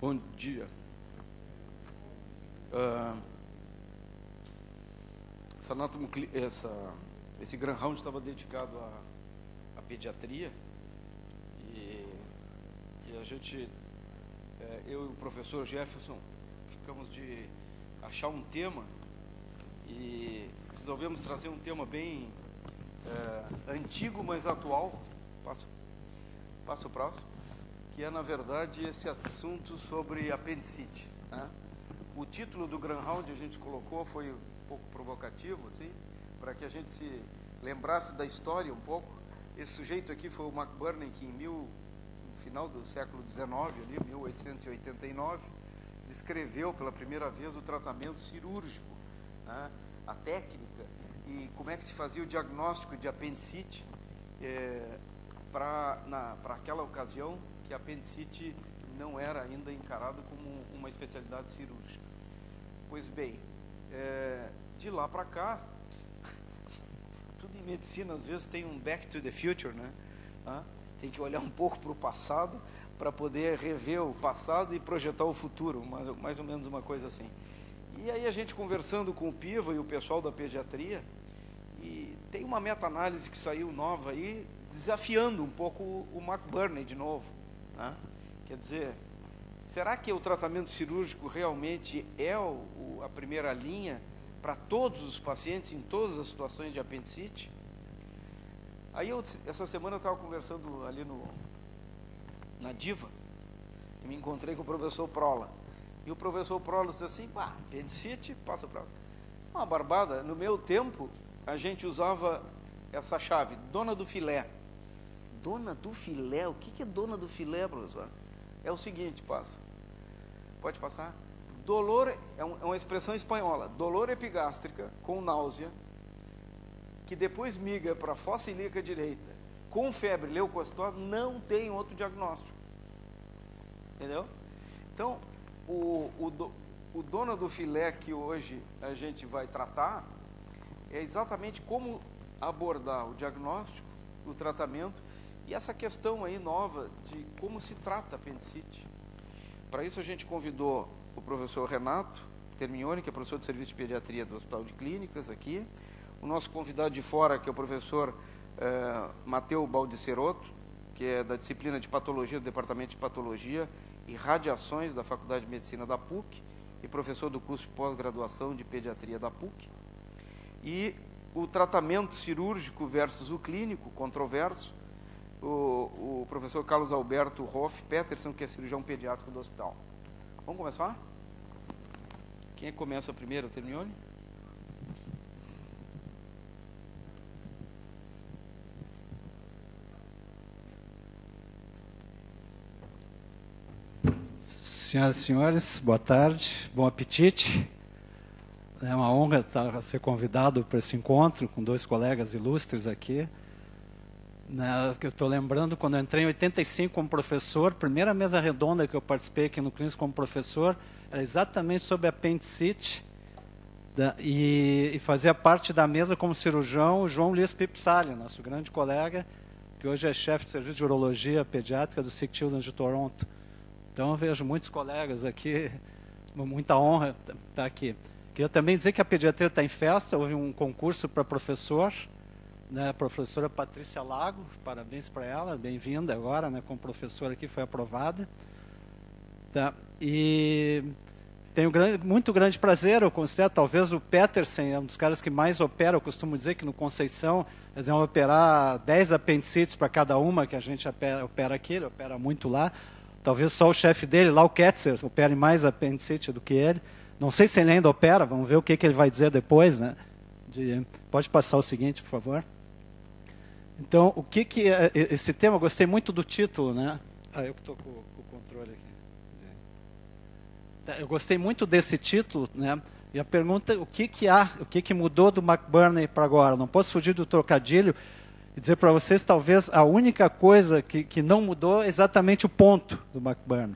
Bom dia. Esse Grand Round estava dedicado à pediatria e a gente, eu e o professor Jefferson, ficamos de achar um tema e resolvemos trazer um tema bem antigo, mas atual. Passa o próximo. Que é, na verdade, esse assunto sobre apendicite, né? O título do Grand Round a gente colocou, foi um pouco provocativo, assim, para que a gente se lembrasse da história um pouco. Esse sujeito aqui foi o McBurney, que no final do século XIX, ali, 1889, descreveu pela primeira vez o tratamento cirúrgico, né? A técnica e como é que se fazia o diagnóstico de apendicite para aquela ocasião, que a apendicite não era ainda encarado como uma especialidade cirúrgica. Pois bem, de lá para cá, tudo em medicina às vezes tem um back to the future, né? Tem que olhar um pouco para o passado para poder rever o passado e projetar o futuro, mais ou menos uma coisa assim. E aí a gente conversando com o Piva e o pessoal da pediatria, e tem uma meta-análise que saiu nova aí, desafiando um pouco o McBurney de novo, né? Quer dizer, será que o tratamento cirúrgico realmente é a primeira linha para todos os pacientes em todas as situações de apendicite? Aí essa semana eu estava conversando ali na Diva e me encontrei com o professor Prola. E o professor Prola disse assim: apendicite, passa para uma barbada. No meu tempo, a gente usava essa chave, dona do filé. Dona do filé? O que é dona do filé, professor? É o seguinte, passa. Pode passar? Dolor é uma expressão espanhola. Dolor epigástrica com náusea, que depois migra para fossa ilíaca direita, com febre leucocitosa, não tem outro diagnóstico. Entendeu? Então, o dona do filé que hoje a gente vai tratar é exatamente como abordar o diagnóstico, o tratamento e essa questão aí nova de como se trata a apendicite. Para isso a gente convidou o professor Renato Termignoni, que é professor de serviço de pediatria do Hospital de Clínicas aqui, o nosso convidado de fora, que é o professor Mateu Baldiceroto, que é da disciplina de patologia do Departamento de Patologia e Radiações da Faculdade de Medicina da PUC e professor do curso de pós-graduação de pediatria da PUC. E o tratamento cirúrgico versus o clínico, controverso, o professor Carlos Alberto Hoff Peterson, que é cirurgião pediátrico do hospital. Vamos começar? Quem começa primeiro, Termignoni? Senhoras e senhores, boa tarde, bom apetite. É uma honra ser convidado para esse encontro com dois colegas ilustres aqui. Eu estou lembrando, quando eu entrei em 85 como professor, a primeira mesa redonda que eu participei aqui no Clínicos como professor, era exatamente sobre apendicite, e fazia parte da mesa como cirurgião o João Luiz Pipsali, nosso grande colega, que hoje é chefe de serviço de urologia pediátrica do Sick Children's de Toronto. Então eu vejo muitos colegas aqui, muita honra estar aqui. Queria também dizer que a pediatria está em festa, houve um concurso para professor, né, a professora Patrícia Lago, parabéns para ela, bem-vinda agora, né, como professora aqui, foi aprovada. Tá. E tenho muito grande prazer, eu considero, talvez o Peterson é um dos caras que mais opera, eu costumo dizer que no Conceição eles vão operar 10 apendicites para cada uma que a gente opera aqui, ele opera muito lá. Talvez só o chefe dele, lá o Ketzer, opere mais apendicite do que ele. Não sei se ele ainda opera, vamos ver o que ele vai dizer depois, né? Pode passar o seguinte, por favor. Então, o que é esse tema? Eu gostei muito do título, né? Eu que estou com o controle aqui. Eu gostei muito desse título, né? E a pergunta, o que mudou do McBurney para agora? Não posso fugir do trocadilho e dizer para vocês, talvez, a única coisa que não mudou é exatamente o ponto do McBurney.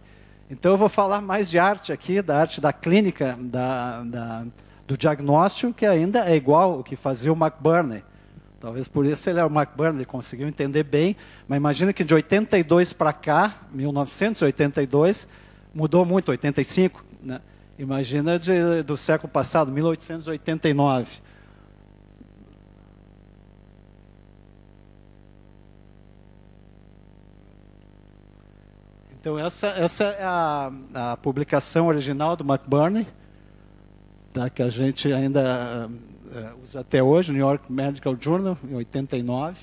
Então, eu vou falar mais de arte aqui, da arte da clínica, do diagnóstico, que ainda é igual ao que fazia o McBurney. Talvez por isso ele é o McBurney, ele conseguiu entender bem, mas imagina que de 82 para cá, 1982, mudou muito, 85, né? Imagina do século passado, 1889. Então, essa é a publicação original do McBurney, tá, que a gente ainda usa até hoje, New York Medical Journal, em 89.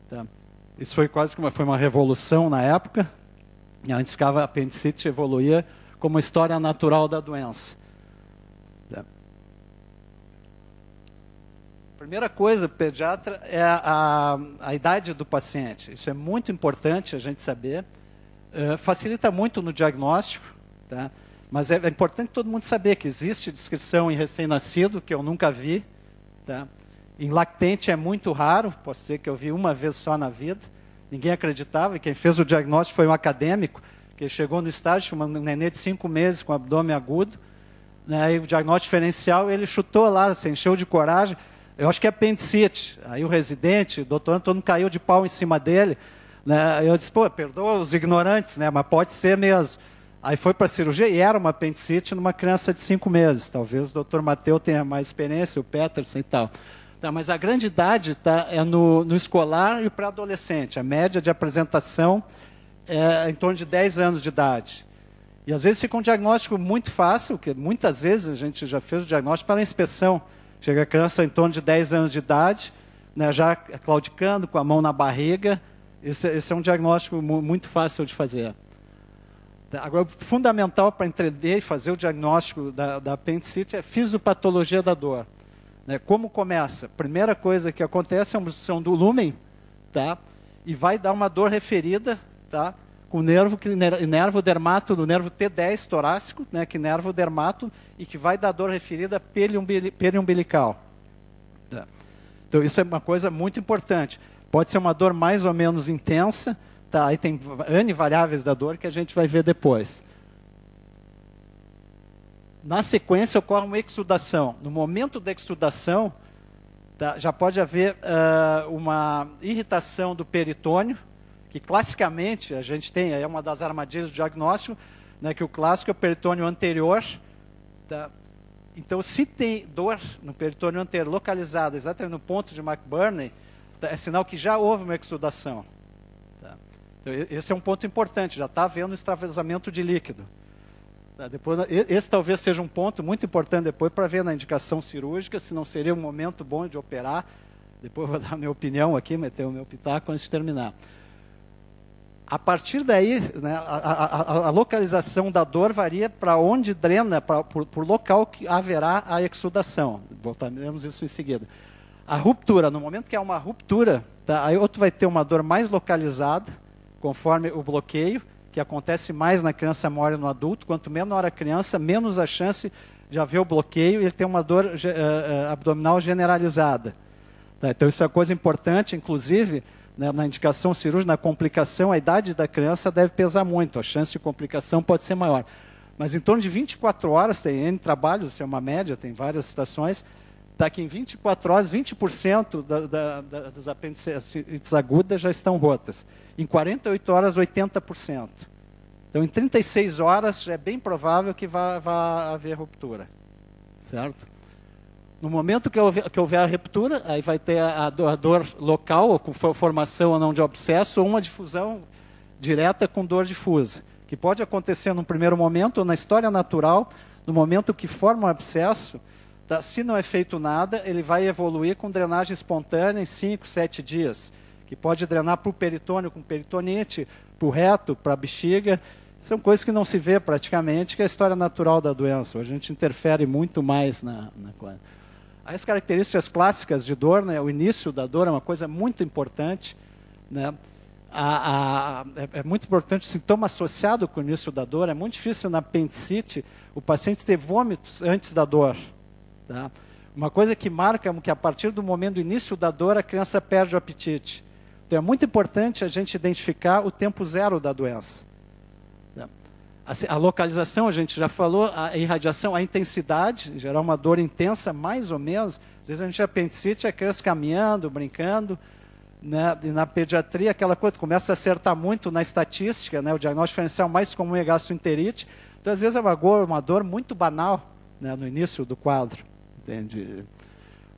Tá. Isso foi quase que uma revolução na época. E antes ficava a apendicite, evoluía como história natural da doença. Tá. Primeira coisa, pediatra, é a idade do paciente. Isso é muito importante a gente saber. Facilita muito no diagnóstico, tá? Mas é importante todo mundo saber que existe descrição em recém-nascido, que eu nunca vi. Tá? Em lactente é muito raro, posso dizer que eu vi uma vez só na vida. Ninguém acreditava, e quem fez o diagnóstico foi um acadêmico, que chegou no estágio, um nenê de 5 meses com abdômen agudo, né? E o diagnóstico diferencial, ele chutou lá, se encheu de coragem, eu acho que é apendicite. Aí o residente, o doutor Antônio, caiu de pau em cima dele, né? Eu disse, pô, perdoa os ignorantes, né? Mas pode ser mesmo. Aí foi para a cirurgia e era uma apendicite numa criança de 5 meses. Talvez o doutor Mateu tenha mais experiência, o Peterson e tal. Tá, mas a grande idade tá, é no escolar e para adolescente. A média de apresentação é em torno de 10 anos de idade. E às vezes fica um diagnóstico muito fácil, que muitas vezes a gente já fez o diagnóstico pela inspeção. Chega a criança em torno de 10 anos de idade, né, já claudicando, com a mão na barriga. Esse é um diagnóstico muito fácil de fazer. Agora, o fundamental para entender e fazer o diagnóstico da apendicite é a fisiopatologia da dor. Né? Como começa? Primeira coisa que acontece é uma obstrução do lúmen, tá? E vai dar uma dor referida, tá? Com nervo dermato do nervo T10 torácico, né? Que nervo dermato, e que vai dar dor referida periumbilical. Tá? Então, isso é uma coisa muito importante. Pode ser uma dor mais ou menos intensa, tá? Aí tem N variáveis da dor que a gente vai ver depois. Na sequência ocorre uma exudação. No momento da exudação, tá, já pode haver uma irritação do peritônio, que classicamente a gente tem, é uma das armadilhas do diagnóstico, né, que o clássico é o peritônio anterior. Tá? Então, se tem dor no peritônio anterior localizada exatamente no ponto de McBurney, é sinal que já houve uma exudação. Tá? Então, esse é um ponto importante, já está havendo extravasamento de líquido. Tá? Depois, esse talvez seja um ponto muito importante depois para ver na indicação cirúrgica, se não seria um momento bom de operar. Depois eu vou dar a minha opinião aqui, meter o meu pitaco antes de terminar. A partir daí, né, a localização da dor varia para onde drena, por local que haverá a exudação. Voltaremos isso em seguida. A ruptura, no momento que há uma ruptura, tá, aí outro vai ter uma dor mais localizada, conforme o bloqueio, que acontece mais na criança maior e no adulto. Quanto menor a criança, menos a chance de haver o bloqueio e ele tem uma dor abdominal generalizada. Tá, então, isso é uma coisa importante, inclusive, né, na indicação cirúrgica, na complicação, a idade da criança deve pesar muito, a chance de complicação pode ser maior. Mas em torno de 24 horas, tem N trabalhos, isso é uma média, tem várias citações, tá, que em 24 horas, 20% das apendicites agudas já estão rotas. Em 48 horas, 80%. Então, em 36 horas, é bem provável que vá haver ruptura. Certo? No momento que houver a ruptura, aí vai ter a dor local, ou com formação ou não de abscesso, ou uma difusão direta com dor difusa, que pode acontecer num primeiro momento, ou na história natural, no momento que forma um abscesso. Tá, se não é feito nada, ele vai evoluir com drenagem espontânea em 5, 7 dias, que pode drenar para o peritônio com peritonite, para o reto, para a bexiga. São coisas que não se vê praticamente, que é a história natural da doença. A gente interfere muito mais na coisa. As características clássicas de dor, né, o início da dor é uma coisa muito importante. Né? É muito importante o sintoma associado com o início da dor. É muito difícil na apendicite o paciente ter vômitos antes da dor. Tá? Uma coisa que marca que a partir do momento do início da dor a criança perde o apetite. Então é muito importante a gente identificar o tempo zero da doença. Tá? A localização, a gente já falou, a irradiação, a intensidade, em geral uma dor intensa, mais ou menos. Às vezes a gente tem apendicite, a criança caminhando, brincando, né? E na pediatria, aquela coisa, começa a acertar muito na estatística, né? O diagnóstico diferencial mais comum é gastroenterite. Então, às vezes, é uma dor muito banal, né? No início do quadro. Entende?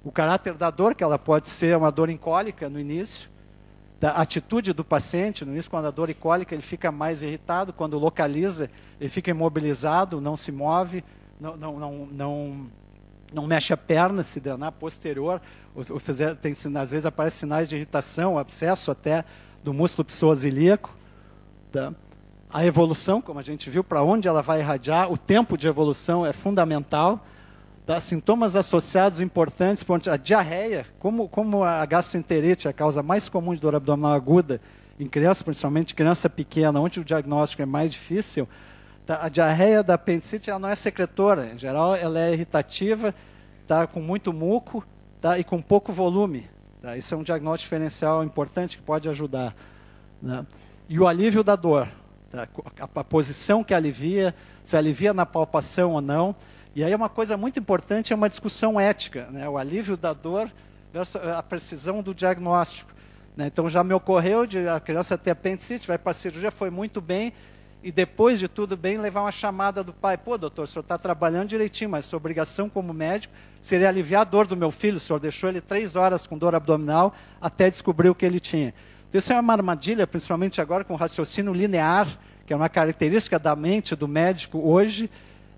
O caráter da dor, que ela pode ser uma dor incólica no início, da atitude do paciente, no início, quando a dor é cólica, ele fica mais irritado, quando localiza, ele fica imobilizado, não se move, não mexe a perna, se drenar posterior, tem, às vezes aparecem sinais de irritação, abscesso até do músculo psoas-ilíaco. Tá? A evolução, como a gente viu, para onde ela vai irradiar, o tempo de evolução é fundamental. Tá? Sintomas associados importantes, a diarreia, como a gastroenterite é a causa mais comum de dor abdominal aguda em criança, principalmente criança pequena, onde o diagnóstico é mais difícil, tá? A diarreia da apendicite ela não é secretora, em geral ela é irritativa, tá? Com muito muco, tá? E com pouco volume. Tá? Isso é um diagnóstico diferencial importante que pode ajudar. Né? E o alívio da dor, tá? A posição que alivia, se alivia na palpação ou não. E aí uma coisa muito importante é uma discussão ética, né? O alívio da dor versus a precisão do diagnóstico. Né? Então já me ocorreu de a criança ter apendicite, vai para a cirurgia, foi muito bem, e depois de tudo bem, levar uma chamada do pai. Pô, doutor, o senhor está trabalhando direitinho, mas sua obrigação como médico seria aliviar a dor do meu filho. O senhor deixou ele 3 horas com dor abdominal até descobrir o que ele tinha. Então, isso é uma armadilha, principalmente agora com o raciocínio linear, que é uma característica da mente do médico hoje,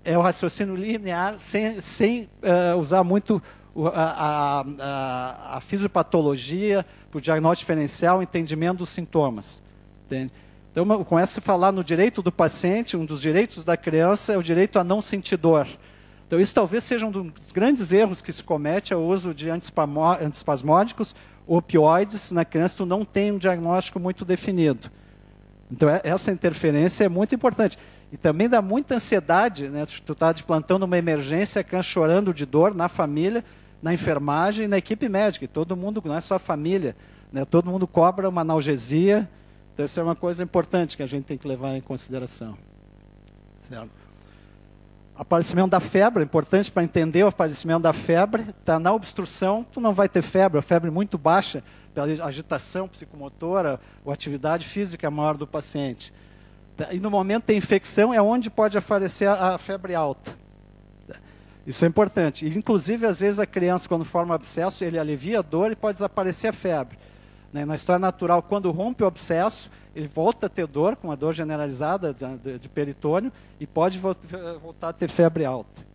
é o raciocínio linear, sem usar muito a fisiopatologia, o diagnóstico diferencial, o entendimento dos sintomas. Entende? Então, começa a falar no direito do paciente, um dos direitos da criança é o direito a não sentir dor. Então, isso talvez seja um dos grandes erros que se comete, é o uso de antiespasmódicos, opioides, na criança tu não tem um diagnóstico muito definido. Então, essa interferência é muito importante. E também dá muita ansiedade, né? Tu está de plantão numa emergência, a criança chorando de dor na família, na enfermagem e na equipe médica. E todo mundo, não é só a família, né? Todo mundo cobra uma analgesia. Então, isso é uma coisa importante que a gente tem que levar em consideração. Certo? Aparecimento da febre, é importante para entender o aparecimento da febre. Tá na obstrução, tu não vai ter febre, a febre muito baixa, pela agitação psicomotora ou atividade física maior do paciente. E no momento da infecção é onde pode aparecer a febre alta. Isso é importante. E, inclusive, às vezes a criança, quando forma abscesso, ele alivia a dor e pode desaparecer a febre. Na história natural, quando rompe o abscesso, ele volta a ter dor, com uma dor generalizada de peritônio, e pode voltar a ter febre alta.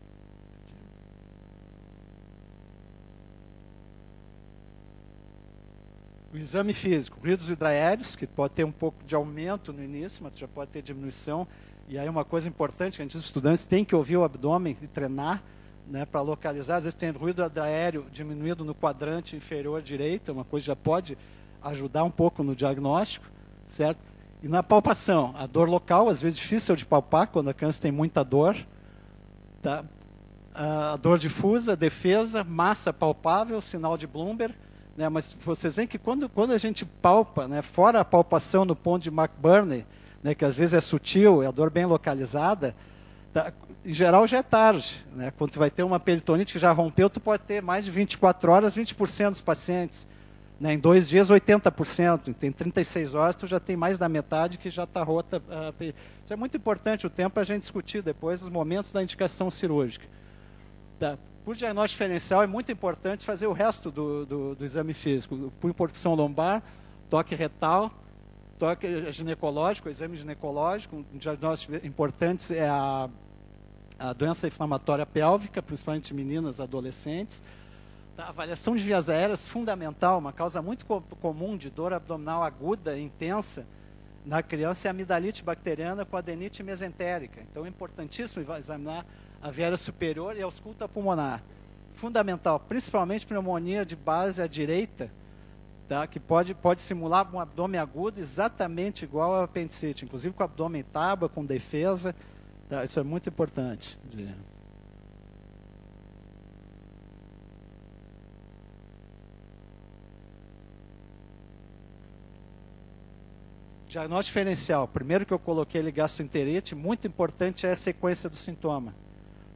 O exame físico, ruídos hidroaéreos, que pode ter um pouco de aumento no início, mas já pode ter diminuição. E aí uma coisa importante, que a gente diz para os estudantes, tem que ouvir o abdômen e treinar, né, para localizar. Às vezes tem ruído hidroaéreo diminuído no quadrante inferior direito, uma coisa que já pode ajudar um pouco no diagnóstico, certo? E na palpação, a dor local, às vezes difícil de palpar, quando a criança tem muita dor. Tá? A dor difusa, defesa, massa palpável, sinal de Bloomberg. Né, mas vocês veem que quando a gente palpa, né, fora a palpação no ponto de McBurney, né, que às vezes é sutil, é a dor bem localizada, tá, em geral já é tarde. Né, quando tu vai ter uma peritonite que já rompeu, tu pode ter mais de 24 horas, 20% dos pacientes. Né, em 2 dias, 80%. Tem 36 horas, tu já tem mais da metade que já está rota. Isso é muito importante, o tempo a gente discutir depois os momentos da indicação cirúrgica. Tá. Por diagnóstico diferencial, é muito importante fazer o resto do exame físico. Por porção lombar, toque retal, toque ginecológico, exame ginecológico. Um diagnóstico importante é a doença inflamatória pélvica, principalmente meninas, adolescentes. A avaliação de vias aéreas, fundamental, uma causa muito comum de dor abdominal aguda e intensa na criança é a amidalite bacteriana com adenite mesentérica. Então, é importantíssimo examinar a via aérea superior e a ausculta pulmonar. Fundamental, principalmente pneumonia de base à direita, tá? Que pode simular um abdômen agudo exatamente igual ao apendicite, inclusive com abdômen tábua, com defesa. Tá? Isso é muito importante. Diagnóstico diferencial. Primeiro que eu coloquei ele gastroenterite, muito importante é a sequência do sintoma.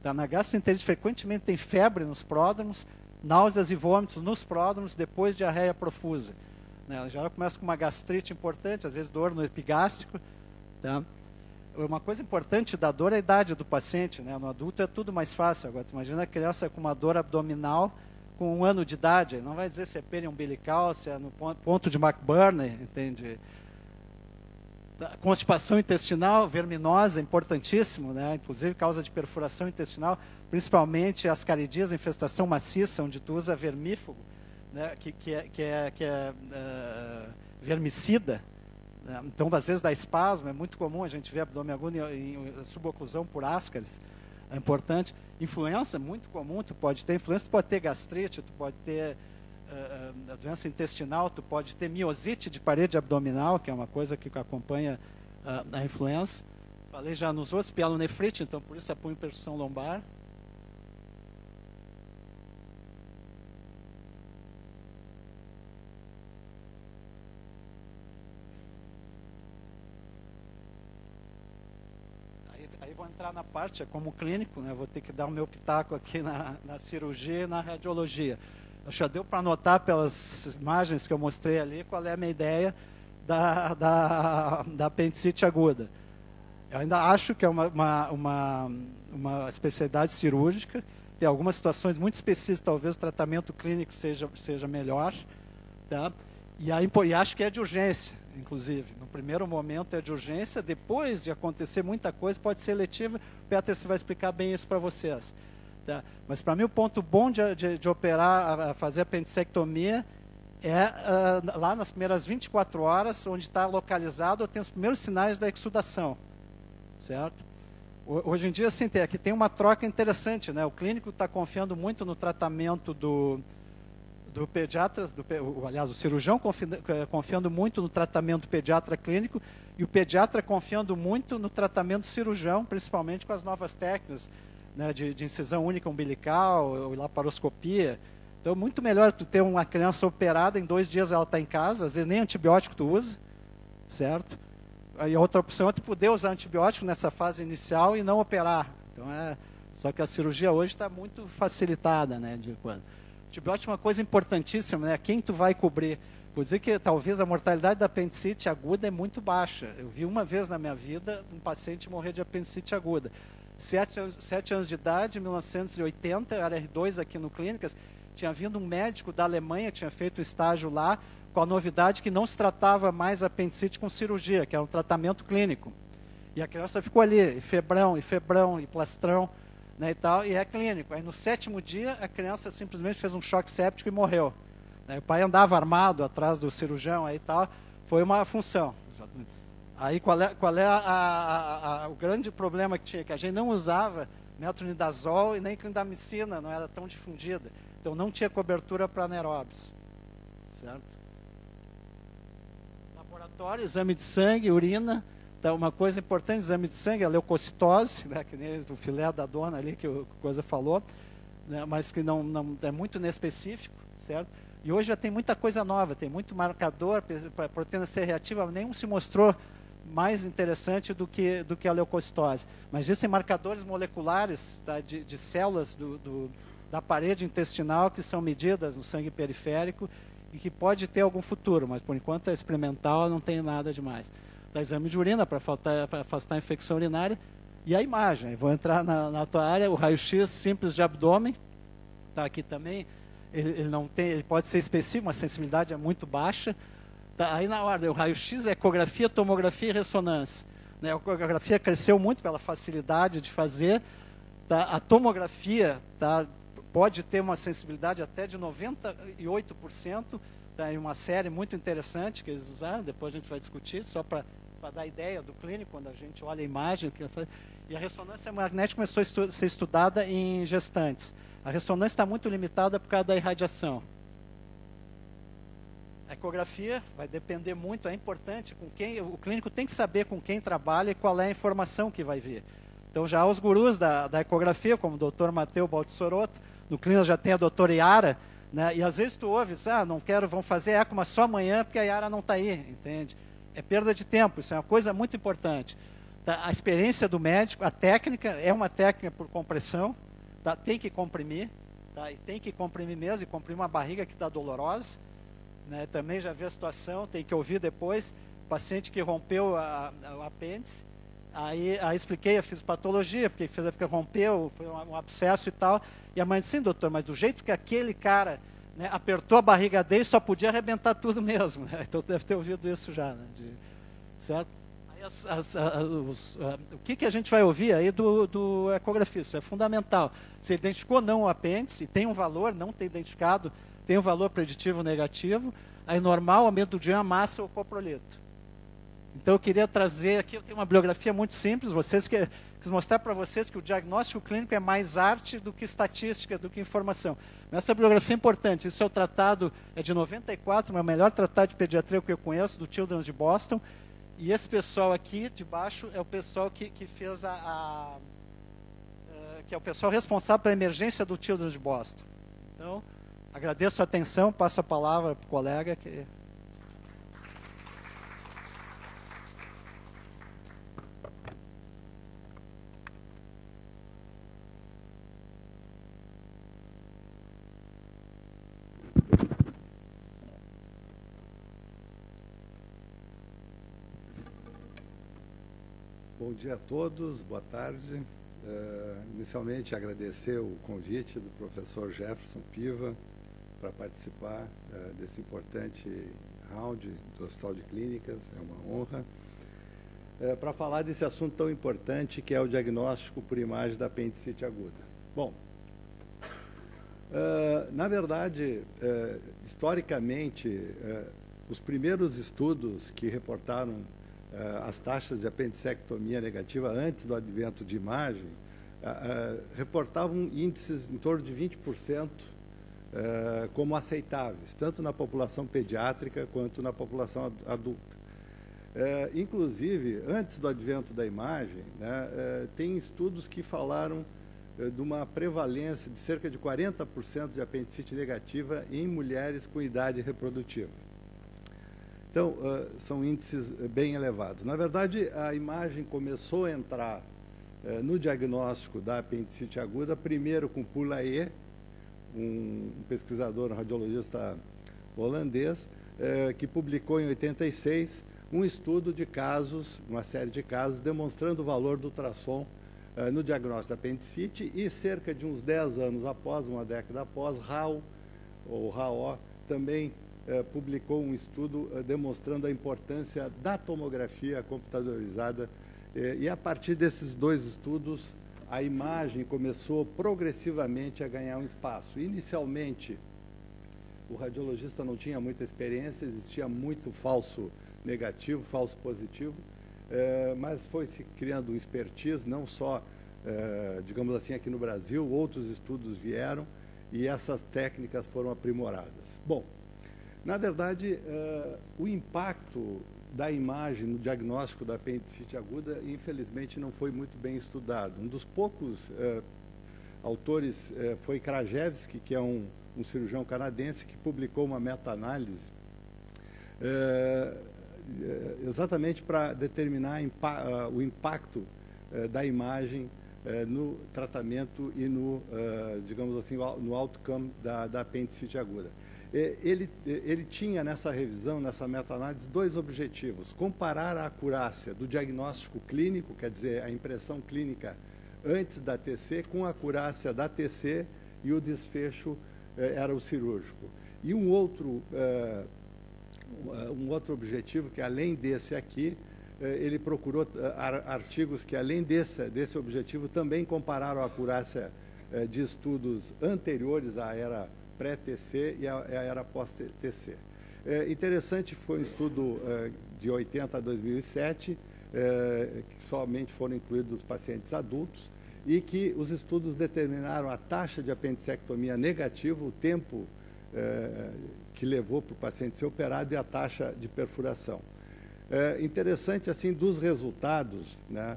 Tá? Na gastroenterite, frequentemente tem febre nos pródromos, náuseas e vômitos nos pródromos, depois diarreia profusa. né? Já começa com uma gastrite importante, às vezes dor no epigástrico. Tá? Uma coisa importante da dor é a idade do paciente, né? No adulto é tudo mais fácil. Agora, imagina a criança com uma dor abdominal com 1 ano de idade. Não vai dizer se é pênis umbilical, se é no ponto de McBurney, entende? Constipação intestinal, verminosa, importantíssimo, né? Inclusive causa de perfuração intestinal, principalmente ascaridias, infestação maciça, onde tu usa vermífugo, né? que é vermicida. Então, às vezes dá espasmo, é muito comum a gente ver abdômen agudo em suboclusão por ascaris, é importante. Influenza, muito comum, tu pode ter influenza, tu pode ter gastrite, tu pode ter a doença intestinal, tu pode ter miosite de parede abdominal, que é uma coisa que acompanha a influenza. Falei já nos outros, pielonefrite, então por isso a punho-percussão lombar. Aí vou entrar na parte, como clínico, né, vou ter que dar o meu pitaco aqui na cirurgia e na radiologia. Já deu para notar pelas imagens que eu mostrei ali qual é a minha ideia da apendicite aguda. Eu ainda acho que é uma especialidade cirúrgica, tem algumas situações muito específicas, talvez o tratamento clínico seja melhor, tá? E acho que é de urgência, inclusive. No primeiro momento é de urgência, depois de acontecer muita coisa, pode ser letiva. O Peter vai explicar bem isso para vocês. Tá? Mas para mim o ponto bom de operar, fazer apendicectomia, é lá nas primeiras 24 horas, onde está localizado, tem os primeiros sinais da exudação. Certo? Hoje em dia, assim, aqui tem uma troca interessante, né? O clínico está confiando muito no tratamento do pediatra, aliás, o cirurgião confiando muito no tratamento do pediatra clínico e o pediatra confiando muito no tratamento do cirurgião, principalmente com as novas técnicas, né, de incisão única umbilical ou laparoscopia. Então, muito melhor tu ter uma criança operada, em 2 dias ela está em casa, às vezes nem antibiótico tu usa, certo? Aí a outra opção é tu poder usar antibiótico nessa fase inicial e não operar. Então, só que a cirurgia hoje está muito facilitada, né, de quando. Antibiótico é uma coisa importantíssima, né? Quem tu vai cobrir? Vou dizer que talvez a mortalidade da apendicite aguda é muito baixa. Eu vi uma vez na minha vida um paciente morrer de apendicite aguda. 7 anos de idade, 1980, eu era R2 aqui no Clínicas, tinha vindo um médico da Alemanha, tinha feito estágio lá, com a novidade que não se tratava mais apendicite com cirurgia, que era um tratamento clínico. E a criança ficou ali, e febrão, e plastrão, né, e tal, e é clínico. Aí no 7º dia, a criança simplesmente fez um choque séptico e morreu. O pai andava armado atrás do cirurgião, aí tal, foi uma função. Aí qual é o grande problema que tinha? Que a gente não usava metronidazol e nem clindamicina, não era tão difundida. Então não tinha cobertura para anaeróbios. Certo? Laboratório, exame de sangue, urina. Então, uma coisa importante, exame de sangue, a leucocitose, né, que nem o filé da dona ali que a coisa falou, né, mas que não é muito inespecífico, certo? E hoje já tem muita coisa nova, tem muito marcador para proteína C reativa, nenhum se mostrou mais interessante do que a leucocitose. Mas existem marcadores moleculares, tá, de células da parede intestinal que são medidas no sangue periférico e que pode ter algum futuro, mas por enquanto é experimental, não tem nada demais. Dá exame de urina para afastar a infecção urinária e a imagem. Vou entrar na tua área, o raio-x simples de abdômen, está aqui também. Ele pode ser específico, mas a sensibilidade é muito baixa. Tá, aí na ordem, o raio-x é ecografia, tomografia e ressonância. Né, a ecografia cresceu muito pela facilidade de fazer. Tá, a tomografia pode ter uma sensibilidade até de 98%. Tá, em uma série muito interessante que eles usaram, depois a gente vai discutir, só para dar ideia do clínico, quando a gente olha a imagem. E a ressonância magnética começou a ser estudada em gestantes. A ressonância está muito limitada por causa da irradiação. A ecografia vai depender muito, é importante, o clínico tem que saber com quem trabalha e qual é a informação que vai vir. Então já há os gurus da ecografia, como o Dr. Matteo Baltissoroto, no clínico já tem a doutora Yara, né? E às vezes tu ouve, não quero, vão fazer eco, mas só amanhã porque a Yara não está aí, entende? É perda de tempo, isso é uma coisa muito importante. Tá? A experiência do médico, a técnica, é uma técnica por compressão, tá? Tem que comprimir, tá? E tem que comprimir mesmo, e comprimir uma barriga que está dolorosa. né? Também já vi a situação, tem que ouvir depois, paciente que rompeu o apêndice, aí expliquei a fisiopatologia, porque rompeu, foi um abscesso e tal, e a mãe disse, sim, doutor, mas do jeito que aquele cara, né, apertou a barriga dele, só podia arrebentar tudo mesmo, né? Então deve ter ouvido isso já, né? Certo? Aí o que a gente vai ouvir aí do ecografista? Isso é fundamental. Se identificou ou não o apêndice, tem um valor, não tem identificado, tem um valor preditivo negativo, aí normal, aumento do dia, massa ou coprolito. Então eu queria trazer aqui, eu tenho uma bibliografia muito simples, quis mostrar para vocês que o diagnóstico clínico é mais arte do que estatística, do que informação. Mas essa bibliografia é importante, isso é o tratado, é de 94, é o melhor tratado de pediatria que eu conheço, do Children's de Boston, e esse pessoal aqui de baixo é o pessoal que fez que é o pessoal responsável pela emergência do Children's de Boston. Então, agradeço a atenção, passo a palavra para o colega. Bom dia a todos, boa tarde. Inicialmente, agradecer o convite do professor Jefferson Piva para participar desse importante round do Hospital de Clínicas, é uma honra. Para falar desse assunto tão importante que é o diagnóstico por imagem da apendicite aguda. Bom, na verdade, historicamente, os primeiros estudos que reportaram as taxas de apendicectomia negativa antes do advento de imagem, reportavam índices em torno de 20% como aceitáveis, tanto na população pediátrica quanto na população adulta. Inclusive, antes do advento da imagem, né, tem estudos que falaram de uma prevalência de cerca de 40% de apendicite negativa em mulheres com idade reprodutiva. Então, são índices bem elevados. Na verdade, a imagem começou a entrar no diagnóstico da apendicite aguda, primeiro com Poulailler, um pesquisador, um radiologista holandês, que publicou em 86 um estudo de casos, uma série de casos, demonstrando o valor do ultrassom no diagnóstico da apendicite, e cerca de uns 10 anos após, uma década após, Rao também publicou um estudo demonstrando a importância da tomografia computadorizada, e a partir desses dois estudos a imagem começou progressivamente a ganhar um espaço. Inicialmente, o radiologista não tinha muita experiência, existia muito falso negativo, falso positivo, mas foi se criando um expertise, não só, digamos assim, aqui no Brasil, outros estudos vieram e essas técnicas foram aprimoradas. Bom, na verdade, o impacto da imagem no diagnóstico da apendicite aguda, infelizmente, não foi muito bem estudado. Um dos poucos autores foi Krajewski, que é um cirurgião canadense, que publicou uma meta-análise exatamente para determinar o impacto da imagem no tratamento e no, digamos assim, no outcome da apendicite aguda. Ele tinha nessa revisão, nessa meta-análise, dois objetivos: comparar a acurácia do diagnóstico clínico, quer dizer, a impressão clínica antes da TC, com a acurácia da TC, e o desfecho era o cirúrgico. E um outro objetivo, que além desse aqui, ele procurou artigos que, além desse objetivo, também compararam a acurácia de estudos anteriores à era pré-TC e a era pós-TC. Interessante, foi um estudo de 80 a 2007, que somente foram incluídos os pacientes adultos, e que os estudos determinaram a taxa de apendicectomia negativa, o tempo que levou para o paciente ser operado, e a taxa de perfuração. Interessante, assim, dos resultados, né?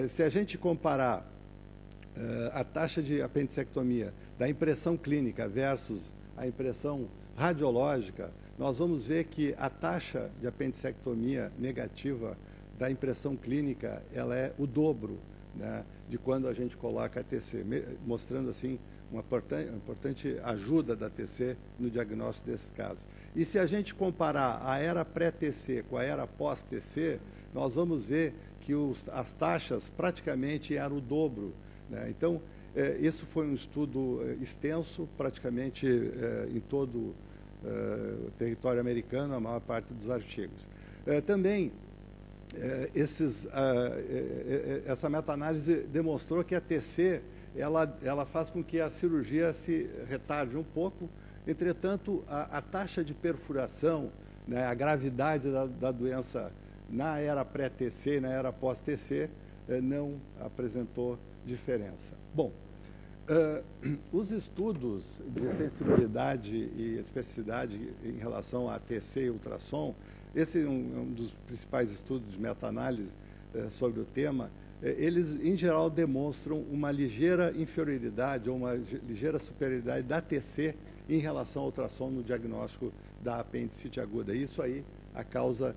Se a gente comparar a taxa de apendicectomia da impressão clínica versus a impressão radiológica, nós vamos ver que a taxa de apendicectomia negativa da impressão clínica, ela é o dobro, né, de quando a gente coloca a TC, mostrando assim uma importante ajuda da TC no diagnóstico desses casos. E se a gente comparar a era pré-TC com a era pós-TC, nós vamos ver que as taxas praticamente eram o dobro, né? Então, isso foi um estudo extenso, praticamente em todo o território americano, a maior parte dos artigos. Também, essa meta-análise demonstrou que a TC ela faz com que a cirurgia se retarde um pouco. Entretanto, a taxa de perfuração, né, a gravidade da doença na era pré-TC e na era pós-TC não apresentou diferença. Bom, os estudos de sensibilidade e especificidade em relação a TC e ultrassom, esse é um dos principais estudos de meta-análise sobre o tema. Eles, em geral, demonstram uma ligeira inferioridade ou uma ligeira superioridade da TC em relação ao ultrassom no diagnóstico da apendicite aguda. Isso aí, a causa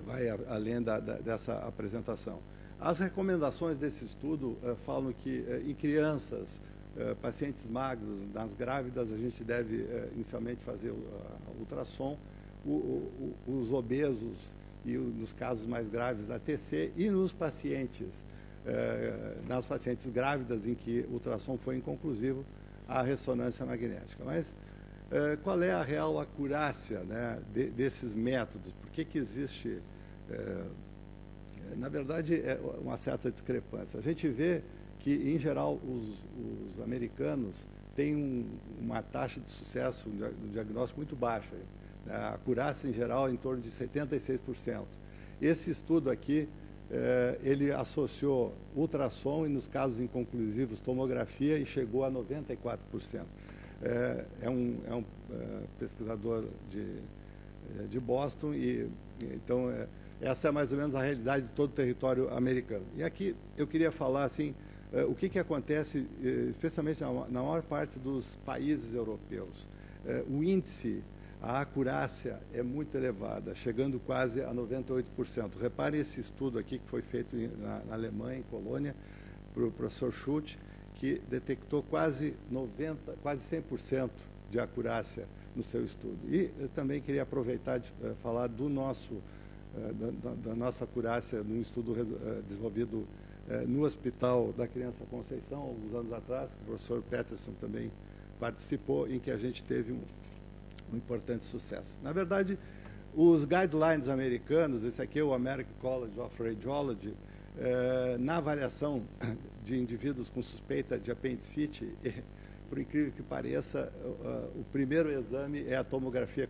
vai além dessa apresentação. As recomendações desse estudo falam que em crianças, pacientes magros, nas grávidas, a gente deve inicialmente fazer o ultrassom, os obesos e nos casos mais graves da TC, e nos pacientes, nas pacientes grávidas em que o ultrassom foi inconclusivo, a ressonância magnética. Mas qual é a real acurácia, né, desses métodos? Por que existe, na verdade, uma certa discrepância? A gente vê que, em geral, os americanos têm uma taxa de sucesso no diagnóstico muito baixa. A acurácia, em geral, é em torno de 76%. Esse estudo aqui, ele associou ultrassom e, nos casos inconclusivos, tomografia, e chegou a 94%. É um pesquisador de Boston, e então essa é mais ou menos a realidade de todo o território americano. E aqui eu queria falar assim, o que acontece, especialmente na maior parte dos países europeus. O índice, a acurácia é muito elevada, chegando quase a 98%. Repare esse estudo aqui que foi feito na Alemanha, em Colônia, para o professor Schultz, que detectou quase 100% de acurácia no seu estudo. E eu também queria aproveitar de falar da nossa acurácia num estudo desenvolvido no Hospital da Criança Conceição, alguns anos atrás, que o professor Peterson também participou, em que a gente teve um importante sucesso. Na verdade, os guidelines americanos, esse aqui é o American College of Radiology, na avaliação de indivíduos com suspeita de apendicite, por incrível que pareça, o primeiro exame é a tomografia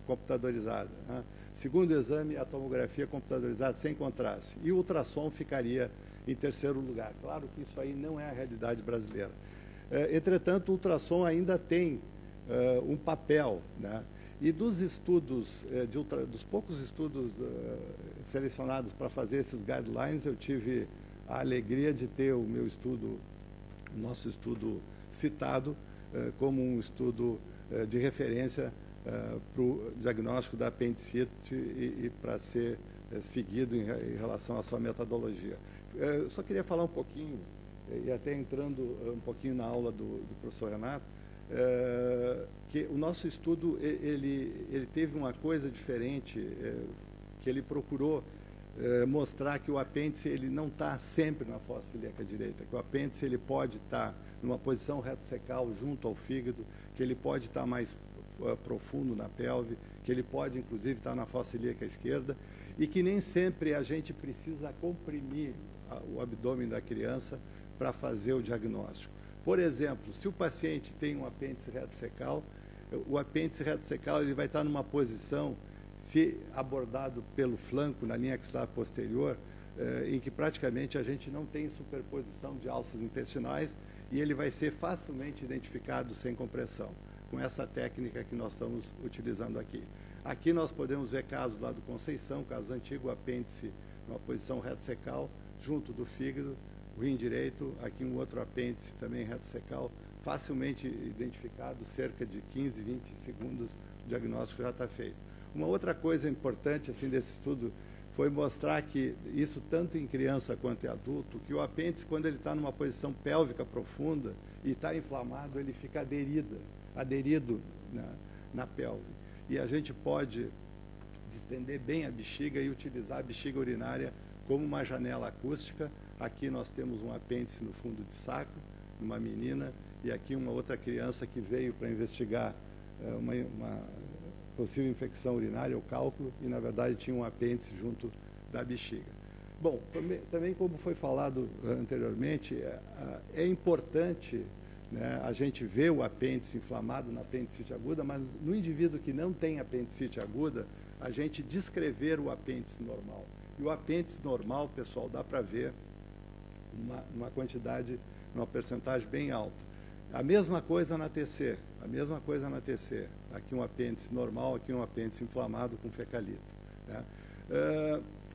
computadorizada, né? Segundo exame, a tomografia computadorizada sem contraste. E o ultrassom ficaria em terceiro lugar. Claro que isso aí não é a realidade brasileira. Entretanto, o ultrassom ainda tem um papel, né? E dos estudos, dos poucos estudos selecionados para fazer esses guidelines, eu tive a alegria de ter o nosso estudo citado como um estudo de referência para o diagnóstico da apendicite e para ser seguido em relação à sua metodologia. Eu só queria falar um pouquinho, e até entrando um pouquinho na aula do professor Renato, que o nosso estudo ele teve uma coisa diferente, que ele procurou mostrar que o apêndice ele não está sempre na fossa ilíaca direita, que o apêndice ele pode estar numa posição retrocecal junto ao fígado, que ele pode estar mais profundo na pelve, que ele pode inclusive estar na fossa ilíaca esquerda, e que nem sempre a gente precisa comprimir o abdômen da criança para fazer o diagnóstico. Por exemplo, se o paciente tem um apêndice retrocecal, o apêndice retrocecal ele vai estar numa posição, se abordado pelo flanco, na linha axilar posterior, em que praticamente a gente não tem superposição de alças intestinais, e ele vai ser facilmente identificado sem compressão, com essa técnica que nós estamos utilizando aqui. Aqui nós podemos ver casos lá do Conceição, caso antigo, o apêndice numa posição retrocecal, junto do fígado, o rim direito, aqui um outro apêndice também retrocecal, facilmente identificado, cerca de 15, 20 segundos, o diagnóstico já está feito. Uma outra coisa importante assim, desse estudo foi mostrar que, isso tanto em criança quanto em adulto, que o apêndice, quando ele está numa posição pélvica profunda e está inflamado, ele fica aderido, né, na pelve. E a gente pode distender bem a bexiga e utilizar a bexiga urinária como uma janela acústica. Aqui nós temos um apêndice no fundo de saco, uma menina, e aqui uma outra criança que veio para investigar uma possível infecção urinária ou cálculo, e na verdade tinha um apêndice junto da bexiga. Bom, também como foi falado anteriormente, é importante, né, a gente ver o apêndice inflamado na apendicite aguda, mas no indivíduo que não tem apendicite aguda, a gente descrever o apêndice normal. E o apêndice normal, pessoal, dá para ver uma quantidade, uma percentagem bem alta. A mesma coisa na TC, a mesma coisa na TC. Aqui um apêndice normal, aqui um apêndice inflamado com fecalito, né?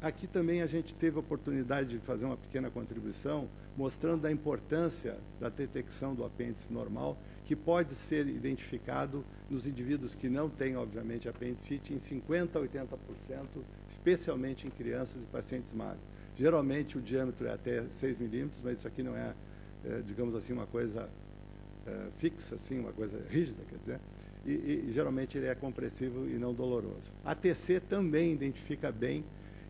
Aqui também a gente teve a oportunidade de fazer uma pequena contribuição, mostrando a importância da detecção do apêndice normal, que pode ser identificado nos indivíduos que não têm, obviamente, apendicite, em 50% a 80%, especialmente em crianças e pacientes magros. Geralmente o diâmetro é até 6 milímetros, mas isso aqui não é, digamos assim, uma coisa fixa, assim, uma coisa rígida, quer dizer, e geralmente ele é compressivo e não doloroso. A TC também identifica bem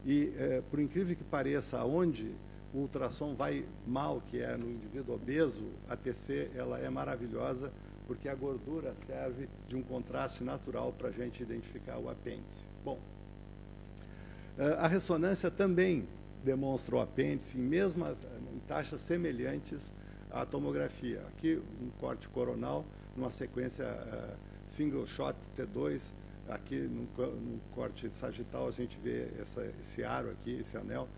e, por incrível que pareça, onde o ultrassom vai mal, que é no indivíduo obeso, a TC ela é maravilhosa, porque a gordura serve de um contraste natural para a gente identificar o apêndice. Bom, a ressonância também demonstra o apêndice em taxas semelhantes à tomografia. Aqui um corte coronal, numa sequência single shot T2, aqui no corte sagital a gente vê esse aro aqui, esse anel.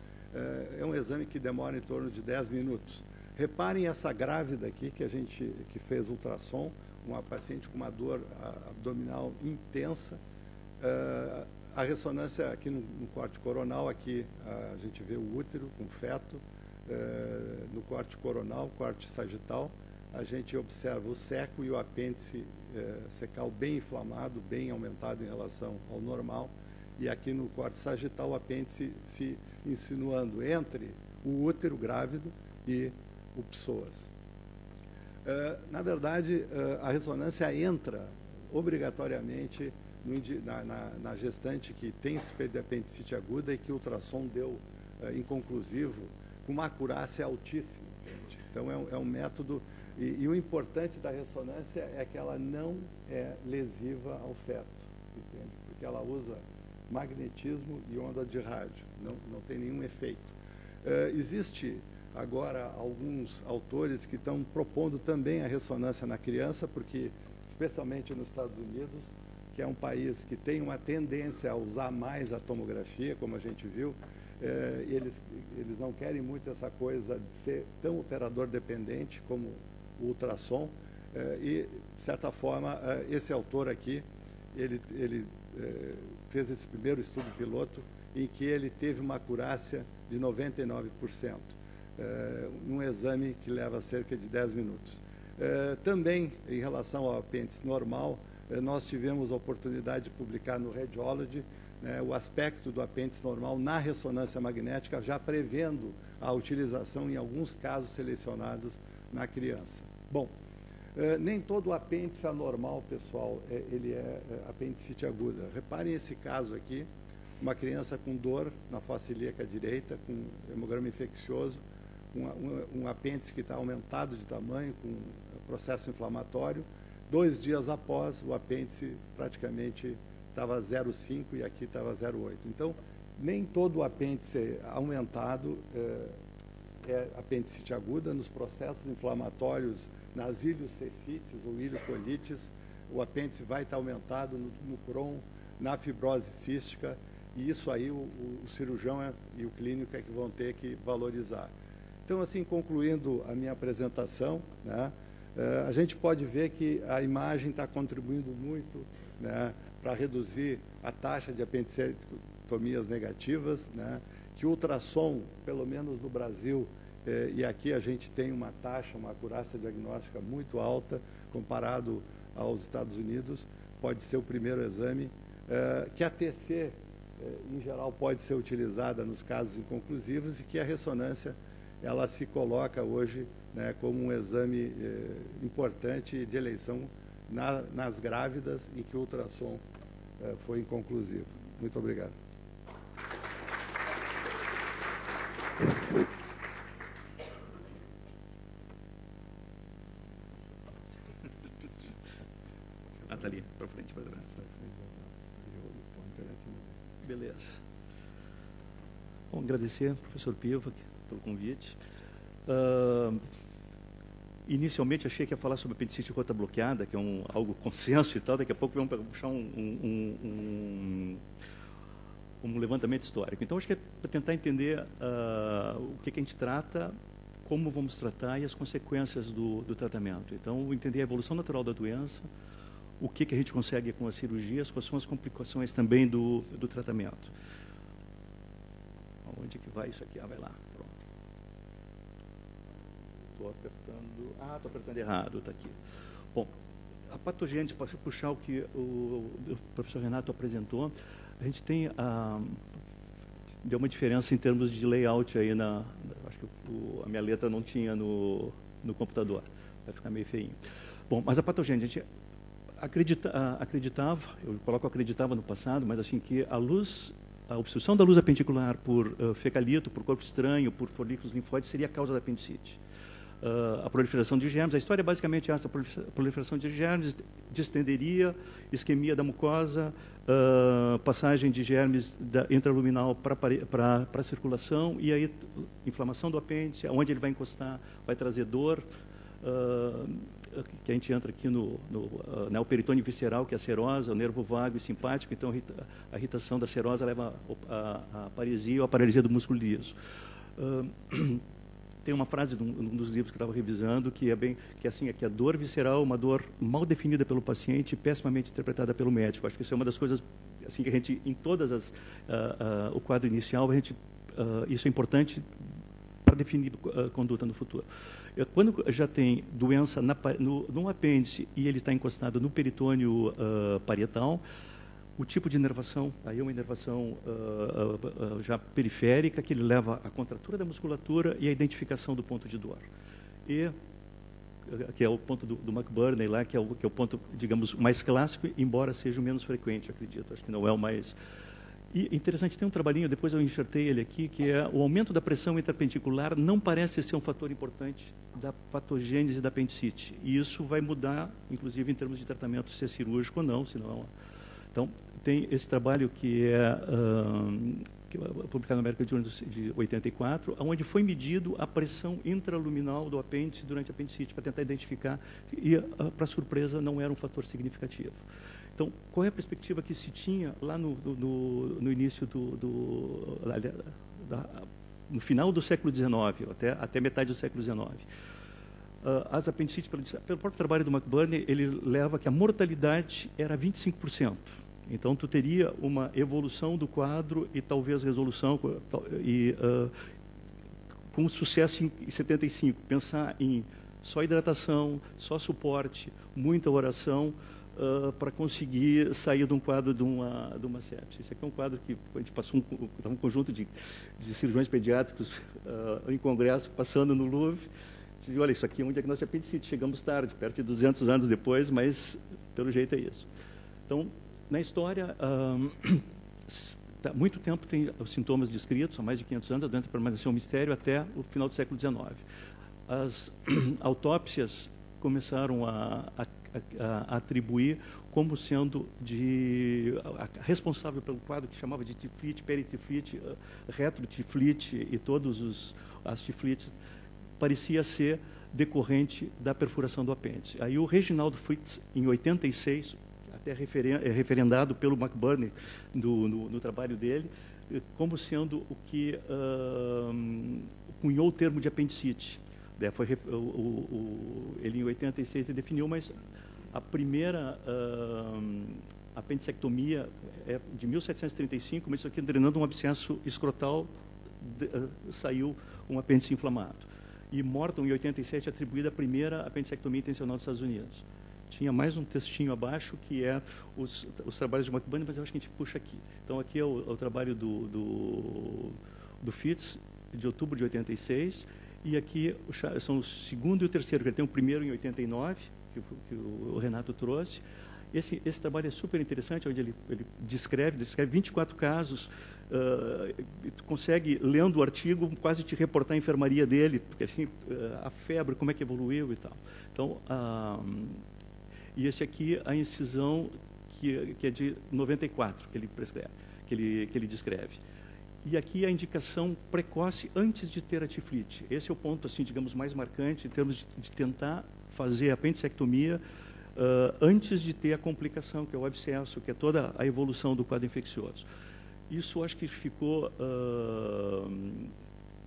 É um exame que demora em torno de 10 minutos. Reparem essa grávida aqui que fez ultrassom, uma paciente com uma dor abdominal intensa. A ressonância aqui no corte coronal, aqui a gente vê o útero com feto. No corte coronal, corte sagital, a gente observa o seco e o apêndice secal bem inflamado, bem aumentado em relação ao normal. E aqui no corte sagital, o apêndice se insinuando entre o útero grávido e o psoas. Na verdade, a ressonância entra obrigatoriamente na gestante que tem suspeita de apendicite aguda e que o ultrassom deu inconclusivo, com uma acurácia altíssima. Então, é um método, e o importante da ressonância é que ela não é lesiva ao feto, entende? Porque ela usa magnetismo e onda de rádio, não tem nenhum efeito. Existe agora alguns autores que estão propondo também a ressonância na criança, porque, especialmente nos Estados Unidos, que é um país que tem uma tendência a usar mais a tomografia, como a gente viu, eles não querem muito essa coisa de ser tão operador dependente como o ultrassom, e, de certa forma, esse autor aqui, ele fez esse primeiro estudo piloto em que ele teve uma acurácia de 99%, num exame que leva cerca de 10 minutos. Também, em relação ao apêndice normal, nós tivemos a oportunidade de publicar no Radiology o aspecto do apêndice normal na ressonância magnética, já prevendo a utilização em alguns casos selecionados na criança. Bom, nem todo apêndice anormal, pessoal, ele é apendicite aguda. Reparem esse caso aqui, uma criança com dor na fossa ilíaca direita, com hemograma infeccioso, um apêndice que está aumentado de tamanho, com processo inflamatório. 2 dias após, o apêndice praticamente estava 0,5 e aqui estava 0,8. Então, nem todo apêndice aumentado é apendicite aguda. Nos processos inflamatórios, nas ileocecites ou ileocolites, o apêndice vai estar aumentado no Crohn, na fibrose cística, e isso aí o cirurgião e o clínico é que vão ter que valorizar. Então, assim, concluindo a minha apresentação, né, a gente pode ver que a imagem está contribuindo muito, né, para reduzir a taxa de apendicectomias negativas, né, que o ultrassom, pelo menos no Brasil, e aqui a gente tem uma taxa, uma acurácia diagnóstica muito alta, comparado aos Estados Unidos, pode ser o primeiro exame, que a TC, em geral, pode ser utilizada nos casos inconclusivos e que a ressonância, ela se coloca hoje, né, como um exame importante de eleição nas grávidas em que o ultrassom foi inconclusivo. Muito obrigado. Tá ali, para frente, para trás. Beleza. Bom, agradecer ao professor Piva pelo convite. Inicialmente achei que ia falar sobre apendicite rota bloqueada, que é algo consenso e tal. Daqui a pouco vamos puxar um levantamento histórico. Então, acho que é para tentar entender o que a gente trata, como vamos tratar e as consequências do tratamento. Então, entender a evolução natural da doença, o que a gente consegue com as cirurgias, quais são as complicações também do tratamento. Onde que vai isso aqui? Vai lá. Pronto. Estou apertando errado, está aqui. Bom, a patogênese, para puxar o que o professor Renato apresentou, a gente tem deu uma diferença em termos de layout aí acho que a minha letra não tinha no computador, vai ficar meio feinho. Bom, mas a patogênese, a gente acreditava, eu coloco acreditava no passado, mas assim que a obstrução da luz apendicular por fecalito, por corpo estranho, por folículos linfóides seria a causa da apendicite. A proliferação de germes, a história é basicamente essa: a proliferação de germes distenderia, isquemia da mucosa, passagem de germes intraluminal para a circulação, e aí inflamação do apêndice, onde ele vai encostar vai trazer dor, que a gente entra aqui no peritônio visceral, que é a serosa, o nervo vago e simpático. Então a irritação da serosa leva à paresia ou à paralisia do músculo liso. Tem uma frase de um dos livros que eu estava revisando que é assim, que a dor visceral é uma dor mal definida pelo paciente e pessimamente interpretada pelo médico. Acho que isso é uma das coisas assim que a gente, em todas o quadro inicial, isso é importante para definir a conduta no futuro. Quando já tem doença no apêndice e ele está encostado no peritônio parietal, o tipo de inervação, aí é uma inervação já periférica, que ele leva à contratura da musculatura e à identificação do ponto de dor. E que é o ponto do McBurney lá, que é o ponto, digamos, mais clássico, embora seja o menos frequente, acredito. Acho que não é o mais... E interessante, tem um trabalhinho, depois eu enxertei ele aqui, que é o aumento da pressão intrapendicular não parece ser um fator importante da patogênese da apendicite. E isso vai mudar, inclusive, em termos de tratamento, se é cirúrgico ou não, se não... Então, tem esse trabalho que é publicado na American Journal de 84, onde foi medido a pressão intraluminal do apêndice durante a apendicite, para tentar identificar, e, para surpresa, não era um fator significativo. Então, qual é a perspectiva que se tinha lá no início no final do século XIX, até metade do século XIX? As apendicites, pelo próprio trabalho do McBurney, ele leva que a mortalidade era 25%. Então, tu teria uma evolução do quadro e talvez resolução, com sucesso em 75. Pensar em só hidratação, só suporte, muita oração, para conseguir sair de um quadro de uma sepse. Esse aqui é um quadro que a gente passou um conjunto de cirurgiões pediátricos em congresso, passando no Louvre. E, olha, isso aqui é um diagnóstico de apendicite. Chegamos tarde, perto de 200 anos depois, mas pelo jeito é isso. Então, na história, há muito tempo tem os sintomas descritos, há mais de 500 anos, a doença permaneceu um mistério até o final do século XIX. As autópsias começaram a atribuir como sendo responsável pelo quadro que chamava de tiflite, peritiflite, retrotiflite e todos as tiflites, parecia ser decorrente da perfuração do apêndice. Aí o Reginald Fritz, em 86, até referendado pelo McBurney no trabalho dele, como sendo o que cunhou o termo de apendicite. Ele, em 86, ele definiu, mas a primeira apendicectomia é de 1735, mas isso aqui, drenando um abscesso escrotal, saiu um apêndice inflamado. E Morton, em 87, atribuída a primeira apendicectomia intencional dos Estados Unidos. Tinha mais um textinho abaixo, que é os trabalhos de McBurney, mas eu acho que a gente puxa aqui. Então, aqui é o trabalho do Fitz, de outubro de 86, E aqui são o segundo e o terceiro, que ele tem o primeiro em 89, que o Renato trouxe. Esse trabalho é super interessante, onde ele descreve 24 casos, e tu consegue, lendo o artigo, quase te reportar a enfermaria dele, porque assim, a febre, como é que evoluiu e tal. Então, e esse aqui, a incisão, que é de 94, que ele prescreve, que ele descreve. E aqui a indicação precoce antes de ter a tiflite. Esse é o ponto, assim, digamos, mais marcante, em termos de tentar fazer a apendicectomia antes de ter a complicação, que é o abscesso, que é toda a evolução do quadro infeccioso. Isso acho que ficou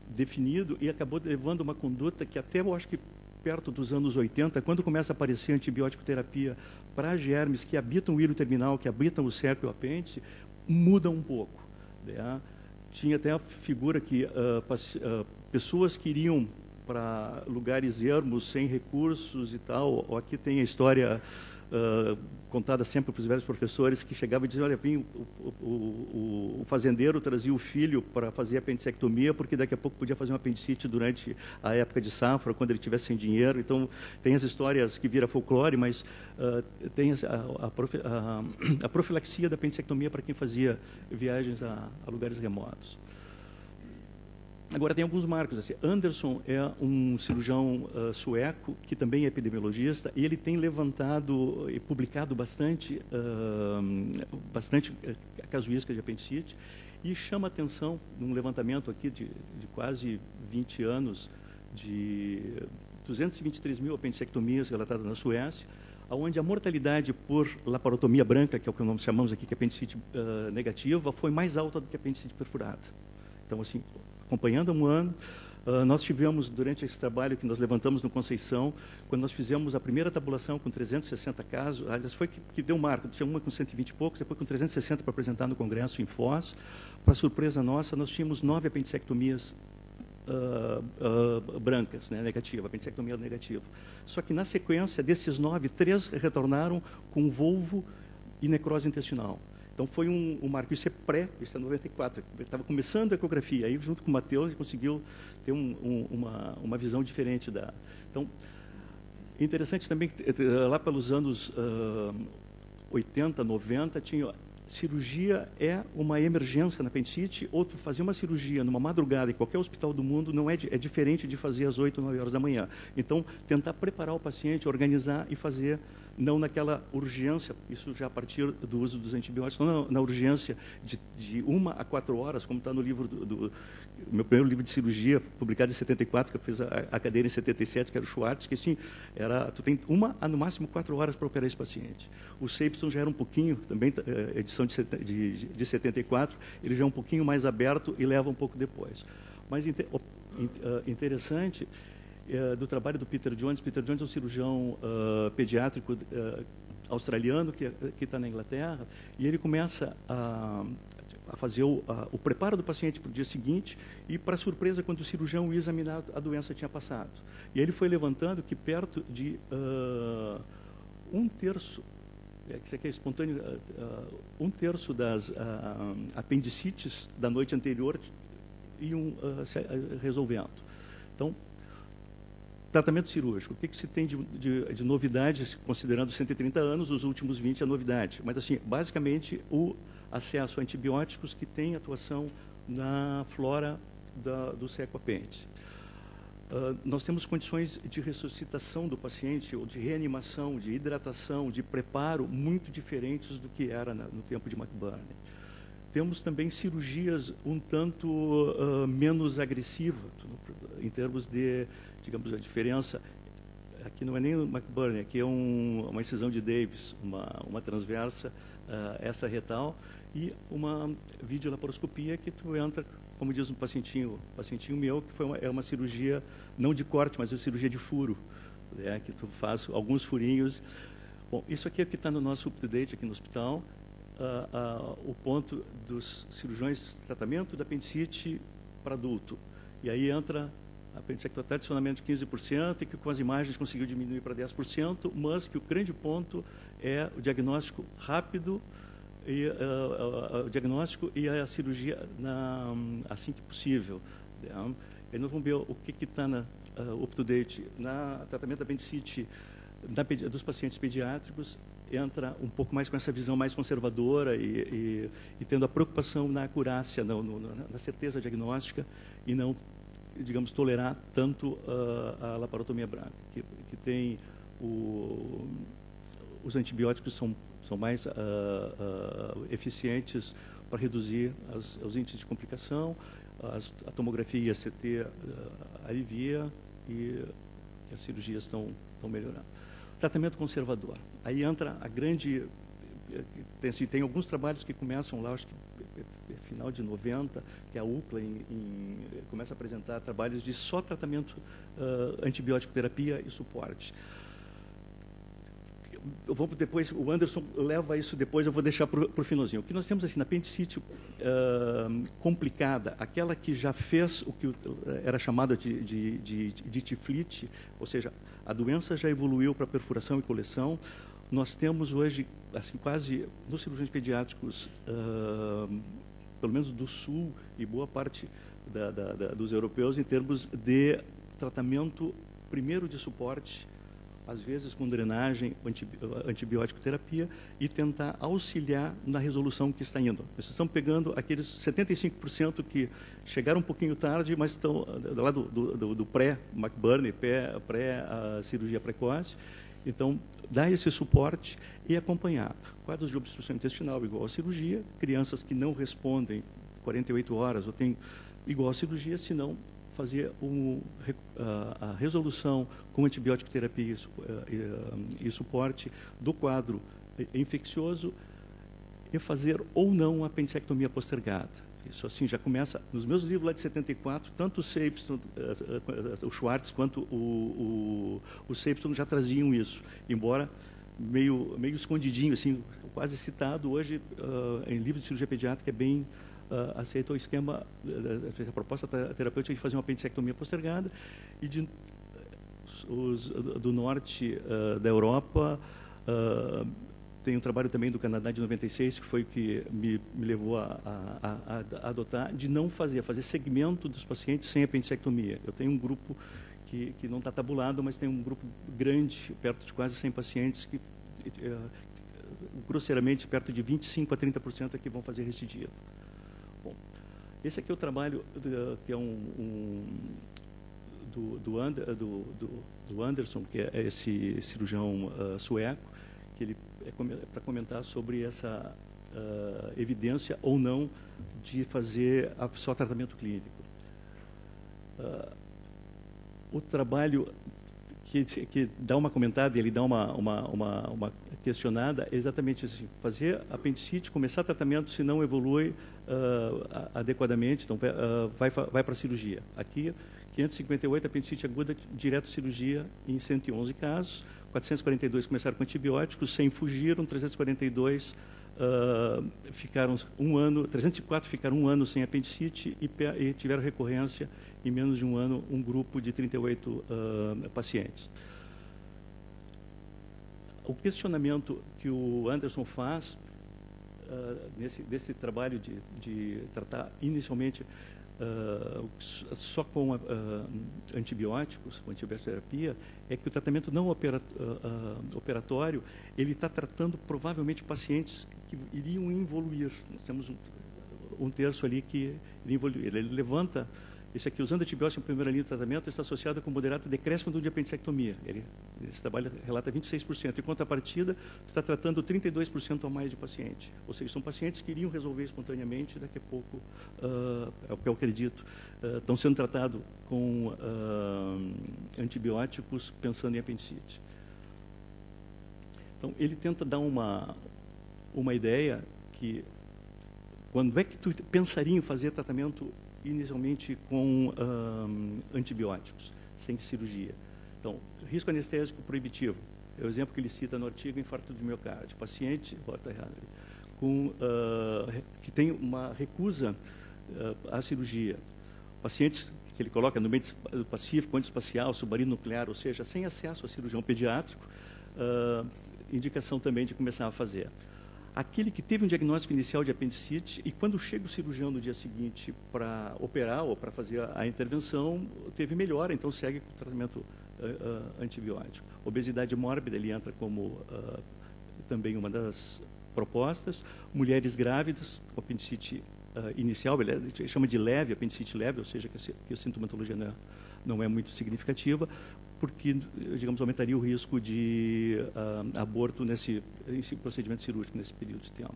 definido e acabou levando uma conduta que até eu acho que perto dos anos 80, quando começa a aparecer antibiótico terapia para germes que habitam o hilo terminal, que habitam o seco e o apêndice, muda um pouco, né? Tinha até a figura que pessoas que iriam para lugares ermos, sem recursos e tal. Aqui tem a história contada sempre para os velhos professores, que chegavam e diziam, olha, vem o fazendeiro trazia o filho para fazer apendicectomia, porque daqui a pouco podia fazer um apendicite durante a época de safra, quando ele tivesse sem dinheiro. Então, tem as histórias que vira folclore, mas tem a profilaxia da apendicectomia para quem fazia viagens a lugares remotos. Agora, tem alguns marcos. Assim. Anderson é um cirurgião sueco, que também é epidemiologista, e ele tem levantado e publicado bastante casuística de apendicite, e chama atenção, num levantamento aqui de quase 20 anos, de 223 mil apendicectomias relatadas na Suécia, onde a mortalidade por laparotomia branca, que é o que nós chamamos aqui de apendicite negativa, foi mais alta do que a apendicite perfurada. Então, assim, acompanhando há um ano, nós tivemos, durante esse trabalho que nós levantamos no Conceição, quando nós fizemos a primeira tabulação com 360 casos, aliás, foi que deu um marco, tinha uma com 120 e poucos, depois com 360 para apresentar no Congresso em Foz. Para surpresa nossa, nós tínhamos 9 apendicectomias brancas, né, negativa, apendicectomia negativa. Só que, na sequência desses 9, 3 retornaram com volvo e necrose intestinal. Então, foi um marco. Isso é 94. Estava começando a ecografia. Aí, junto com o Matheus, ele conseguiu ter uma visão diferente da... Então, interessante também que, lá pelos anos 80, 90, tinha... Cirurgia é uma emergência na apendicite, ou fazer uma cirurgia numa madrugada em qualquer hospital do mundo não é diferente de fazer às 8, 9 horas da manhã. Então, tentar preparar o paciente, organizar e fazer, não naquela urgência, isso já a partir do uso dos antibióticos, não na urgência de 1 a 4 horas, como está no livro do meu primeiro livro de cirurgia, publicado em 74, que eu fiz a cadeira em 77, que era o Schwartz, que assim, tu tem 1 a no máximo 4 horas para operar esse paciente. O Sapeston já era um pouquinho, também edição de 74, ele já é um pouquinho mais aberto e leva um pouco depois. Mas interessante do trabalho do Peter Jones. Peter Jones é um cirurgião pediátrico australiano que está na Inglaterra, e ele começa a fazer o preparo do paciente para o dia seguinte, e, para surpresa, quando o cirurgião ia examinar, a doença tinha passado. E ele foi levantando que perto de 1/3, que é espontâneo, 1/3 das apendicites da noite anterior iam resolvendo. Então, tratamento cirúrgico. O que se tem de novidade, considerando 130 anos, os últimos 20 é novidade. Mas, assim, basicamente, o acesso a antibióticos que tem atuação na flora do seco apêndice. Nós temos condições de ressuscitação do paciente, ou de reanimação, de hidratação, de preparo, muito diferentes do que era no tempo de McBurney. Temos também cirurgias um tanto menos agressivas, em termos de, digamos, a diferença. Aqui não é nem o McBurney, aqui é uma incisão de Davis, uma transversa extra-retal, e uma videolaparoscopia que tu entra, como diz um pacientinho meu, que é uma cirurgia, não de corte, mas uma cirurgia de furo, né, que tu faz alguns furinhos. Bom, isso aqui é o que está no nosso up-to-date aqui no hospital, o ponto dos cirurgiões, tratamento da apendicite para adulto. E aí entra a apendicectomia tradicionalmente de 15%, e que com as imagens conseguiu diminuir para 10%, mas que o grande ponto é o diagnóstico rápido, o diagnóstico e a cirurgia assim que possível. Aí nós vamos ver o que está na up-to-date. Na tratamento da apendicite dos pacientes pediátricos, entra um pouco mais com essa visão mais conservadora e tendo a preocupação na acurácia, na certeza diagnóstica e não, digamos, tolerar tanto a laparotomia branca, que tem os antibióticos são mais eficientes para reduzir os índices de complicação, a tomografia e a CT alivia e as cirurgias estão melhorando. Tratamento conservador. Aí entra a grande... Tem alguns trabalhos que começam lá, acho que final de 90, que a UCLA começa a apresentar trabalhos de só tratamento antibiótico terapia e suporte. Depois, o Anderson leva isso depois, eu vou deixar para o finalzinho. O que nós temos assim, na apendicite complicada, aquela que já fez o que era chamada de tiflite, ou seja, a doença já evoluiu para perfuração e coleção. Nós temos hoje, assim, quase, nos cirurgiões pediátricos, pelo menos do Sul e boa parte dos europeus, em termos de tratamento, primeiro de suporte, às vezes com drenagem, antibiótico terapia, e tentar auxiliar na resolução que está indo. Nós estamos pegando aqueles 75% que chegaram um pouquinho tarde, mas estão lá do pré-McBurney, pré-cirurgia precoce. Então, dar esse suporte e acompanhar quadros de obstrução intestinal igual à cirurgia, crianças que não respondem 48 horas ou têm igual à cirurgia, senão fazer a resolução com antibiótico terapia e suporte do quadro infeccioso e fazer ou não a apendicectomia postergada. Isso assim já começa, nos meus livros lá de 74, tanto o Sapeston, o Schwartz, quanto o Sapeston já traziam isso, embora meio escondidinho, assim, quase citado hoje em livro de cirurgia pediátrica, é bem aceita o esquema, a proposta terapêutica de fazer uma apendicectomia postergada, e do norte da Europa, tem um trabalho também do Canadá de 96, que foi o que me levou a adotar, de não fazer segmento dos pacientes sem apendicectomia. Eu tenho um grupo que não está tabulado, mas tem um grupo grande, perto de quase 100 pacientes, que grosseiramente perto de 25% a 30% é que vão fazer recidiva. Bom, esse aqui é o trabalho que é do Anderson, que é esse cirurgião sueco, que ele é para comentar sobre essa evidência ou não de fazer só tratamento clínico. O trabalho que dá uma comentada, ele dá uma questionada, é exatamente assim: fazer apendicite, começar tratamento, se não evolui adequadamente, então vai para a cirurgia. Aqui, 558, apendicite aguda, direto cirurgia em 111 casos, 442 começaram com antibióticos, 100 fugiram, 342 ficaram 1 ano, 304 ficaram 1 ano sem apendicite e tiveram recorrência em menos de 1 ano, um grupo de 38 pacientes. O questionamento que o Anderson faz nesse trabalho de tratar inicialmente só com antibióticos, com antibiotiterapia, é que o tratamento não operatório, ele está tratando provavelmente pacientes que iriam evoluir. Nós temos um terço ali que iria evoluir. Ele levanta, esse aqui, usando antibiótico em primeira linha de tratamento, está associado com moderado decréscimo de apendicectomia. Esse trabalho relata 26%. Em contrapartida, está tratando 32% a mais de paciente. Ou seja, são pacientes que iriam resolver espontaneamente, daqui a pouco, é o que eu acredito, estão sendo tratados com antibióticos pensando em apendicite. Então, ele tenta dar uma ideia que, quando é que tu pensaria em fazer tratamento inicialmente com antibióticos, sem cirurgia? Então, risco anestésico proibitivo, é o exemplo que ele cita no artigo, infarto de miocárdio. Paciente, que tem uma recusa à cirurgia. Pacientes que ele coloca no meio pacífico, antiespacial, submarino nuclear, ou seja, sem acesso a cirurgião pediátrico, indicação também de começar a fazer. aquele que teve um diagnóstico inicial de apendicite e quando chega o cirurgião no dia seguinte para operar ou para fazer a intervenção, teve melhora, então segue com o tratamento antibiótico. Obesidade mórbida, ele entra como também uma das propostas. Mulheres grávidas, com apendicite inicial, ele chama de leve, apendicite leve, ou seja, que a sintomatologia não é muito significativa, porque, digamos, aumentaria o risco de aborto nesse procedimento cirúrgico, nesse período de tempo.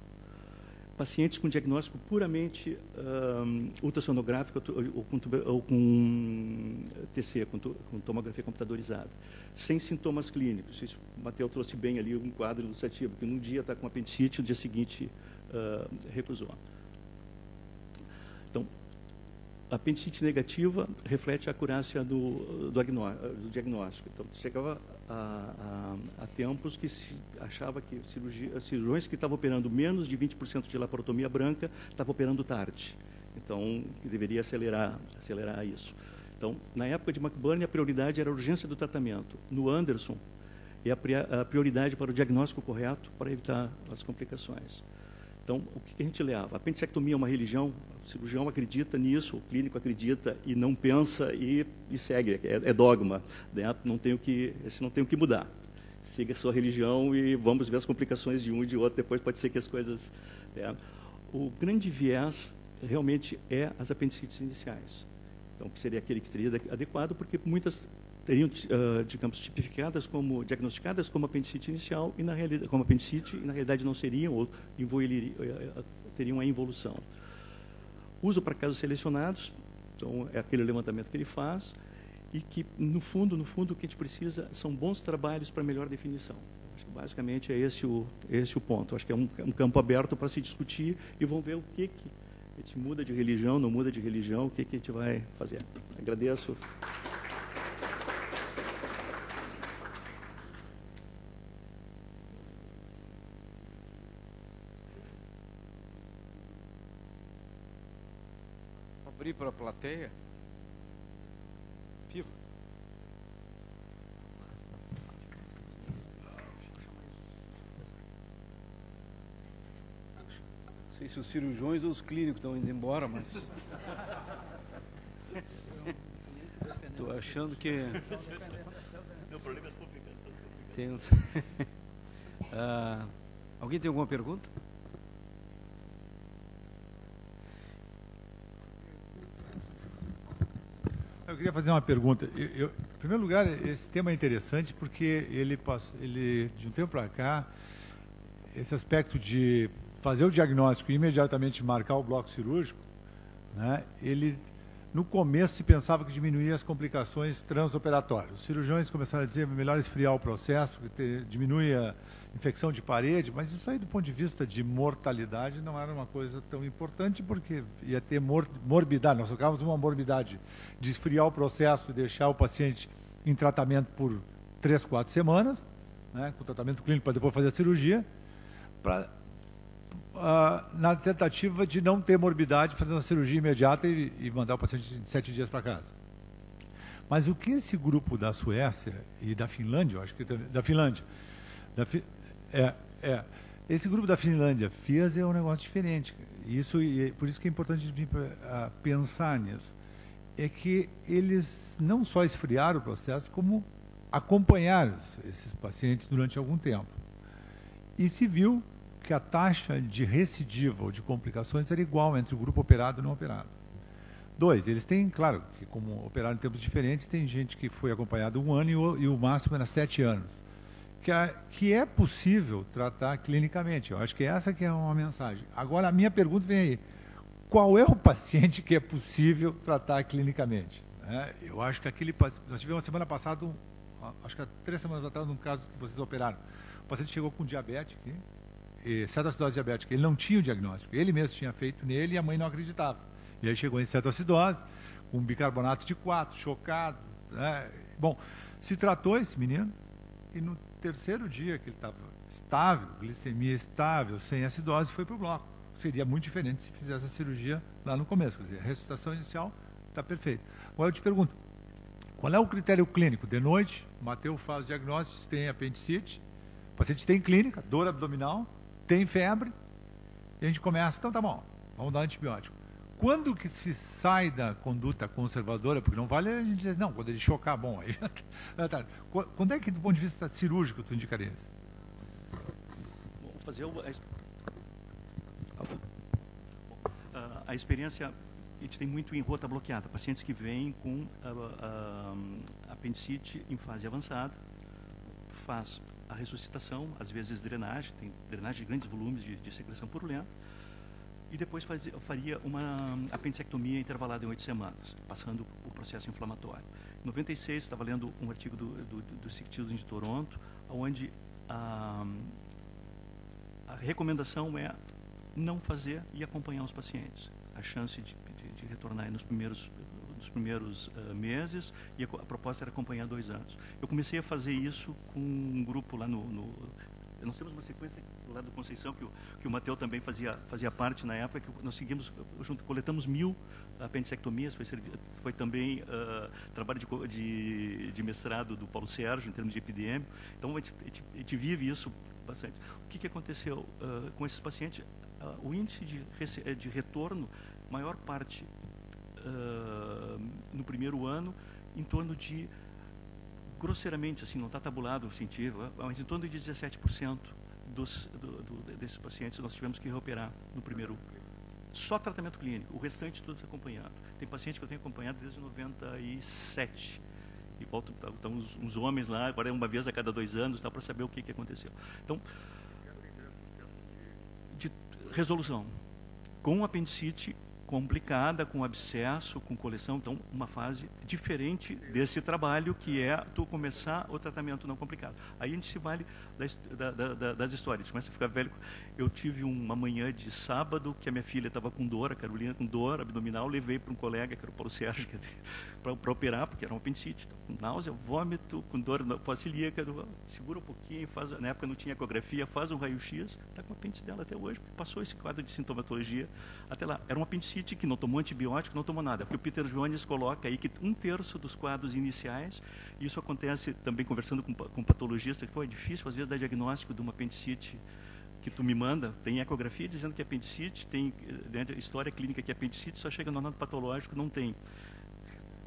Pacientes com diagnóstico puramente ultrassonográfico ou com TC, com tomografia computadorizada, sem sintomas clínicos. Isso, o Matheus trouxe bem ali um quadro ilustrativo, que num dia está com apendicite, no dia seguinte recusou. Então, a apendicite negativa reflete a acurácia do diagnóstico. Então, chegava a tempos que se achava que cirurgiões que estavam operando menos de 20% de laparotomia branca estavam operando tarde. Então, deveria acelerar isso. Então, na época de McBurney, a prioridade era a urgência do tratamento. No Anderson, é a prioridade para o diagnóstico correto para evitar as complicações. Então, o que a gente leva? A apendicectomia é uma religião, o cirurgião acredita nisso, o clínico acredita e não pensa e segue, é dogma. Né? Não tem o que mudar. Siga a sua religião e vamos ver as complicações de um e de outro, depois pode ser que as coisas... O grande viés realmente é as apendicites iniciais. Então, que seria aquele que seria adequado, porque muitas teriam, digamos, diagnosticadas como apendicite inicial e na realidade, como apendicite, e na realidade não seriam ou teriam a involução. Uso para casos selecionados, então é aquele levantamento que ele faz e que no fundo o que a gente precisa são bons trabalhos para melhor definição. Acho que basicamente é esse o ponto. Acho que é um campo aberto para se discutir e vamos ver o que a gente muda de religião, não muda de religião, o que a gente vai fazer. Agradeço. Abrir para a plateia. Piva. Não sei se os cirurgiões ou os clínicos estão indo embora, mas... Estou achando que... Tem uns... Alguém tem alguma pergunta? Eu queria fazer uma pergunta. Em primeiro lugar, esse tema é interessante porque ele de um tempo para cá, esse aspecto de fazer o diagnóstico e imediatamente marcar o bloco cirúrgico, né, ele, no começo, se pensava que diminuía as complicações transoperatórias. Os cirurgiões começaram a dizer que é melhor esfriar o processo, que diminui a infecção de parede, mas isso aí, do ponto de vista de mortalidade, não era uma coisa tão importante, porque ia ter morbidade. Nós tocávamos uma morbidade de esfriar o processo e deixar o paciente em tratamento por 3, 4 semanas, né, com tratamento clínico para depois fazer a cirurgia, na tentativa de não ter morbidade, fazendo a cirurgia imediata e mandar o paciente em 7 dias para casa. Mas o que esse grupo da Suécia e da Finlândia, eu acho que da Finlândia, esse grupo da Finlândia fez é um negócio diferente. Por isso que é importante vir pensar nisso. É que eles não só esfriaram o processo, como acompanharam esses pacientes durante algum tempo. E se viu que a taxa de recidiva ou de complicações era igual entre o grupo operado e não operado. 2, eles têm, claro, que como operaram em tempos diferentes, tem gente que foi acompanhada 1 ano e o máximo era 7 anos. Que é possível tratar clinicamente. Eu acho que essa que é uma mensagem. Agora, a minha pergunta vem aí. Qual é o paciente que é possível tratar clinicamente? Eu acho que nós tivemos semana passada, acho que há 3 semanas atrás, num caso que vocês operaram. O paciente chegou com diabetes, cetoacidose diabética. Ele não tinha o diagnóstico. Ele mesmo tinha feito nele e a mãe não acreditava. E aí chegou em cetoacidose, com bicarbonato de 4, chocado. Bom, se tratou esse menino e no 3º dia que ele estava estável, glicemia estável, sem acidose, foi para o bloco. Seria muito diferente se fizesse a cirurgia lá no começo. Quer dizer, a ressuscitação inicial está perfeita. Agora eu te pergunto, qual é o critério clínico? De noite, o Matheus faz diagnóstico, tem apendicite, o paciente tem clínica, dor abdominal, tem febre, e a gente começa, então tá bom, vamos dar antibiótico. Quando que se sai da conduta conservadora, porque não vale a gente dizer, não, quando ele chocar, bom, aí já tá. Quando é que, do ponto de vista cirúrgico, tu indicaria isso? Vou fazer a experiência, a gente tem muito em rota bloqueada, pacientes que vêm com apendicite em fase avançada, faz a ressuscitação, às vezes drenagem, tem drenagem de grandes volumes de secreção purulenta, e depois faria uma apendicectomia intervalada em 8 semanas, passando o processo inflamatório. Em 96, estava lendo um artigo do Sick Children de Toronto, onde a recomendação é não fazer e acompanhar os pacientes. A chance de retornar nos primeiros meses, e a proposta era acompanhar 2 anos. Eu comecei a fazer isso com um grupo lá nós temos uma sequência lá do Conceição, que o Mateu também fazia parte na época, que nós seguimos, coletamos 1000 apendicectomias, foi também trabalho de mestrado do Paulo Sérgio, em termos de epidemia. Então, a gente vive isso bastante. O que aconteceu com esses pacientes? O índice de retorno, maior parte no primeiro ano, em torno de, grosseiramente, assim, não está tabulado o científico, mas em torno de 17% desses pacientes nós tivemos que reoperar no primeiro. Só tratamento clínico, o restante tudo acompanhado. Tem paciente que eu tenho acompanhado desde 97. E voltam uns homens lá, agora é uma vez a cada 2 anos, para saber o que aconteceu. Então, de resolução. Com apendicite complicada, com abscesso, com coleção, então uma fase diferente desse trabalho, que é tu começar o tratamento não complicado. Aí a gente se vale das histórias, começa a ficar velho. Eu tive uma manhã de sábado que a minha filha estava com dor, a Carolina com dor abdominal, levei para um colega, que era o Paulo Sérgio, para operar, porque era um apendicite, com náusea, vômito, com dor celíaca, segura um pouquinho, na época não tinha ecografia, faz um raio-x, está com o apêndice dela até hoje, porque passou esse quadro de sintomatologia até lá. Era um apendicite que não tomou antibiótico, não tomou nada, porque o Peter Jones coloca aí que 1/3 dos quadros iniciais, e isso acontece também conversando com patologistas, que é difícil às vezes dar diagnóstico de uma apendicite que tu me manda, tem ecografia dizendo que é apendicite, tem história clínica que é apendicite, só chega no anado patológico, não tem.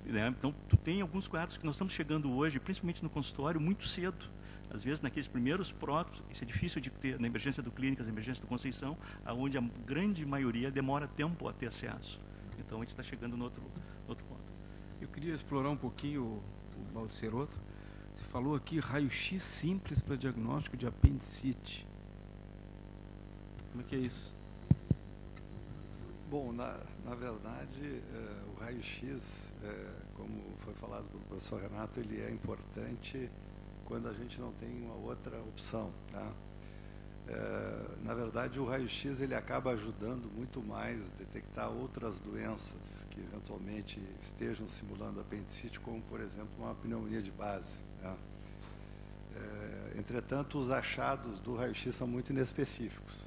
Né? Então, tu tem alguns quadros que nós estamos chegando hoje, principalmente no consultório, muito cedo. Às vezes, naqueles primeiros próprios, isso é difícil de ter na emergência do Clínicas, na emergência do Conceição, onde a grande maioria demora tempo a ter acesso. Então, a gente está chegando no outro ponto. Eu queria explorar um pouquinho o Baldiceroto. Você falou aqui raio-x simples para diagnóstico de apendicite. Como é que é isso? Bom, na verdade, o raio-x, como foi falado pelo professor Renato, ele é importante quando a gente não tem uma outra opção. Tá? Na verdade, o raio-x ele acaba ajudando muito mais a detectar outras doenças que eventualmente estejam simulando apendicite, como, por exemplo, uma pneumonia de base. Tá? Entretanto, os achados do raio-x são muito inespecíficos.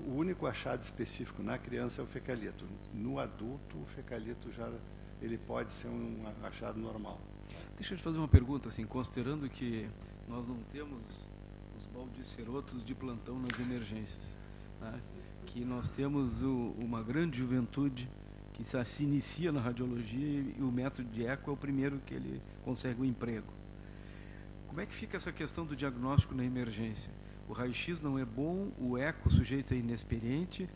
O único achado específico na criança é o fecalito. No adulto, o fecalito ele pode ser um achado normal. Deixa eu te fazer uma pergunta, assim, considerando que nós não temos os baldicerotos de plantão nas emergências, né? Que nós temos uma grande juventude que se inicia na radiologia e o método de eco é o primeiro que ele consegue um emprego. Como é que fica essa questão do diagnóstico na emergência? O raio-x não é bom, o eco, o sujeito é inexperiente,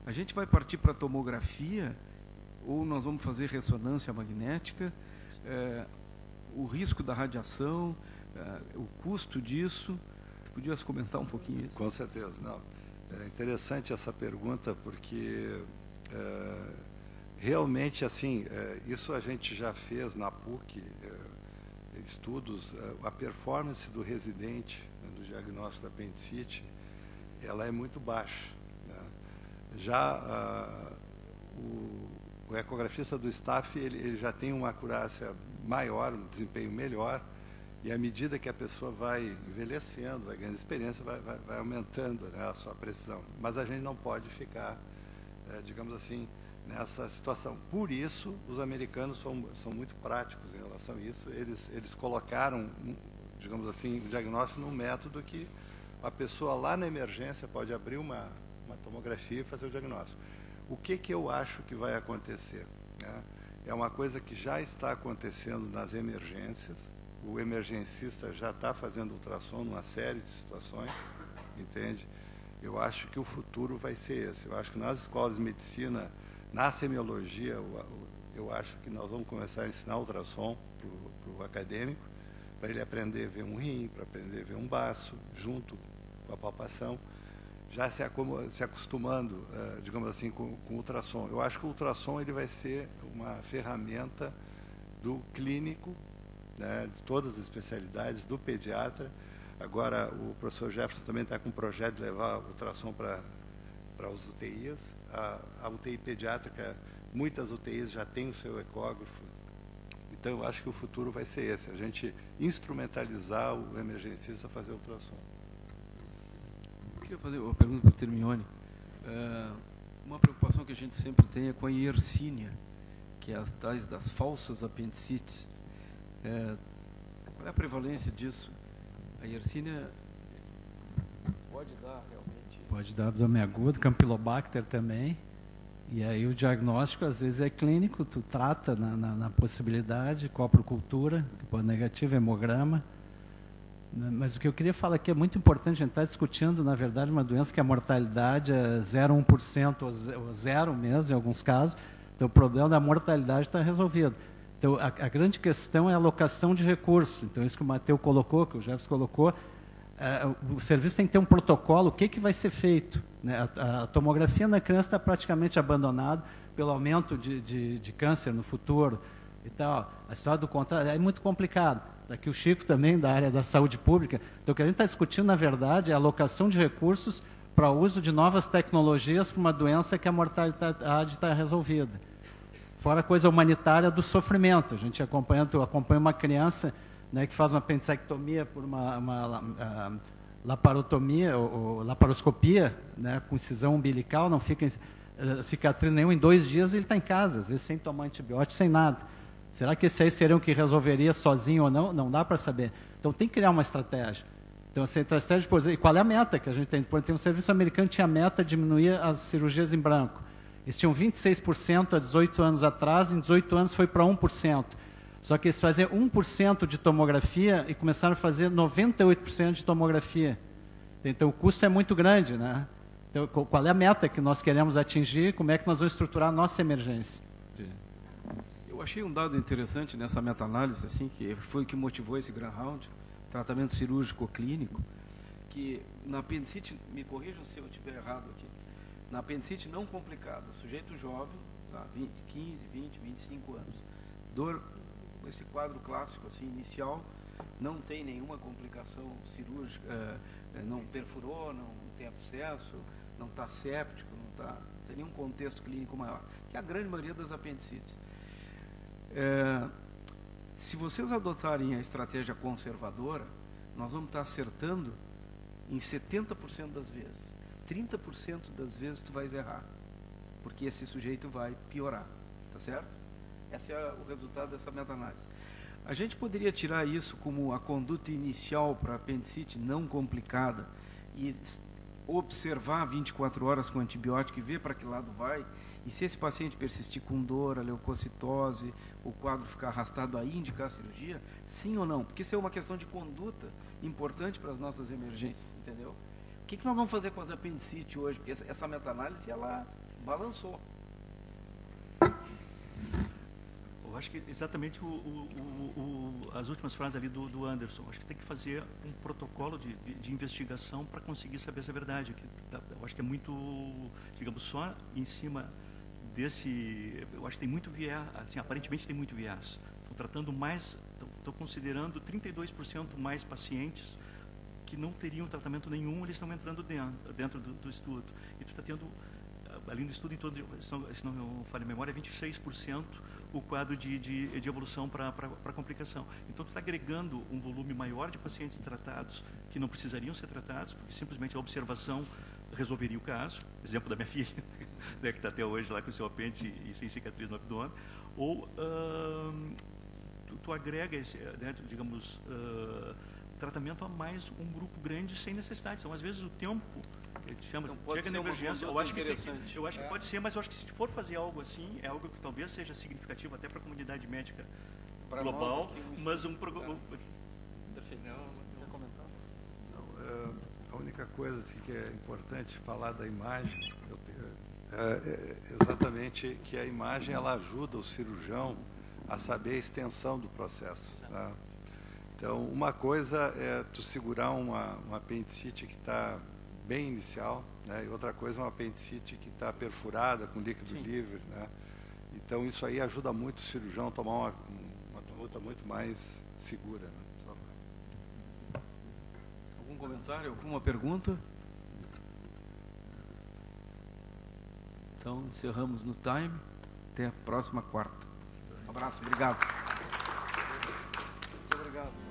a gente vai partir para a tomografia ou nós vamos fazer ressonância magnética, o risco da radiação, o custo disso, tu podias comentar um pouquinho isso? Com certeza, não. É interessante essa pergunta porque realmente assim, isso a gente já fez na PUC, estudos, a performance do residente do diagnóstico da apendicite, ela é muito baixa. Né? Já o ecografista do staff, ele já tem uma acurácia maior, um desempenho melhor, e à medida que a pessoa vai envelhecendo, vai ganhando experiência, vai aumentando, né, a sua precisão. Mas a gente não pode ficar, digamos assim, nessa situação. Por isso, os americanos são muito práticos em relação a isso. Eles colocaram, digamos assim, o diagnóstico num método que A pessoa lá na emergência pode abrir uma tomografia e fazer o diagnóstico. O que eu acho que vai acontecer? Né? É uma coisa que já está acontecendo nas emergências. O emergencista já está fazendo ultrassom numa série de situações, entende? Eu acho que o futuro vai ser esse. Eu acho que nas escolas de medicina, na semiologia, eu acho que nós vamos começar a ensinar ultrassom para o acadêmico, para ele aprender a ver um rim, para aprender a ver um baço, junto com a palpação, já se acostumando, digamos assim, com o ultrassom. Eu acho que o ultrassom ele vai ser uma ferramenta do clínico, né, de todas as especialidades, do pediatra. Agora, o professor Jefferson também está com um projeto de levar o ultrassom para as UTIs. A UTI pediátrica, muitas UTIs já têm o seu ecógrafo. Então, eu acho que o futuro vai ser esse, a gente instrumentalizar o emergencista a fazer ultrassom. Eu queria fazer uma pergunta para o Termione. Uma preocupação que a gente sempre tem é com a hiercínia, que é as tais das falsas apendicites. Qual é a prevalência disso? A hiercínia pode dar realmente? Pode dar abdômen agudo, Campylobacter também. E aí o diagnóstico, às vezes, é clínico, tu trata na possibilidade, coprocultura, que pode negativo, hemograma. Mas o que eu queria falar aqui é muito importante, a gente está discutindo, na verdade, uma doença que a mortalidade é 0,1% ou zero mesmo, em alguns casos. Então, o problema da mortalidade está resolvido. Então, a grande questão é a alocação de recursos. Então, isso que o Matheus colocou, que o Jefferson colocou, o serviço tem que ter um protocolo, o que vai ser feito, né? A tomografia na criança está praticamente abandonada pelo aumento de câncer no futuro e tal. A história do contrato é muito complicado. Daqui o Chico também, da área da saúde pública. Então, o que a gente está discutindo, na verdade, é a alocação de recursos para o uso de novas tecnologias para uma doença que a mortalidade está resolvida. Fora a coisa humanitária do sofrimento. A gente acompanha uma criança, né, que faz uma apendicectomia por uma laparotomia, ou laparoscopia, né, com incisão umbilical, não fica cicatriz nenhuma, em 2 dias ele está em casa, às vezes sem tomar antibiótico, sem nada. Será que esse aí seria o que resolveria sozinho ou não? Não dá para saber. Então tem que criar uma estratégia. Então essa estratégia, por exemplo, e qual é a meta que a gente tem? Por exemplo, tem um serviço americano que tinha a meta de diminuir as cirurgias em branco. Eles tinham 26% há 18 anos atrás, em 18 anos foi para 1%. Só que eles faziam 1% de tomografia e começaram a fazer 98% de tomografia. Então o custo é muito grande, né? Então, qual é a meta que nós queremos atingir? Como é que nós vamos estruturar a nossa emergência? Eu achei um dado interessante nessa meta-análise, assim, que foi o que motivou esse Grand Round, tratamento cirúrgico clínico, que na apendicite, me corrijam se eu estiver errado aqui, na apendicite não complicada, sujeito jovem, tá, 15, 20, 25 anos, dor, esse quadro clássico assim, inicial, não tem nenhuma complicação cirúrgica, não perfurou, não tem abscesso, não está séptico, não tem nenhum contexto clínico maior, que é a grande maioria das apendicites. Se vocês adotarem a estratégia conservadora, nós vamos estar acertando em 70% das vezes. 30% das vezes tu vais errar, porque esse sujeito vai piorar, tá certo? Esse é o resultado dessa meta-análise. A gente poderia tirar isso como a conduta inicial para apendicite não complicada e observar 24 horas com antibiótico e ver para que lado vai. E se esse paciente persistir com dor, a leucocitose, o quadro ficar arrastado, aí indicar a cirurgia? Sim ou não? Porque isso é uma questão de conduta importante para as nossas emergências, entendeu? O que nós vamos fazer com as apendicite hoje? Porque essa meta-análise, ela balançou. Eu acho que exatamente as últimas frases ali do Anderson. Acho que tem que fazer um protocolo de investigação para conseguir saber essa verdade. Eu acho que é muito, digamos, só em cima desse... Eu acho que tem muito viés, assim, aparentemente tem muito viés. Estão tratando mais, estão considerando 32% mais pacientes que não teriam tratamento nenhum, eles estão entrando dentro do estudo. E tu está tendo, além do estudo, em todo, se não eu falho a memória, 26% o quadro de evolução para complicação. Então, tu está agregando um volume maior de pacientes tratados que não precisariam ser tratados, porque simplesmente a observação resolveria o caso. Exemplo da minha filha, né, que está até hoje lá com o seu apêndice e sem cicatriz no abdômen. Ou tu agrega, né, digamos, tratamento a mais um grupo grande sem necessidade. Então, às vezes, o tempo, ele chama, Então, pode chega ser na uma emergência. conduta Eu acho que interessante. eu acho que pode ser, mas eu acho que se for fazer algo assim, é algo que talvez seja significativo até para a comunidade médica Pra global, nós aqui, mas A única coisa assim, que é importante falar da imagem é exatamente que a imagem ela ajuda o cirurgião a saber a extensão do processo. Tá? Então, uma coisa é tu segurar uma apendicite que está bem inicial, né? E outra coisa é uma apendicite que está perfurada com líquido livre. Né? Então, isso aí ajuda muito o cirurgião a tomar uma conduta muito mais segura. Né? Algum comentário, alguma pergunta? Então, encerramos no time. Até a próxima quarta. Um abraço, obrigado. Muito obrigado.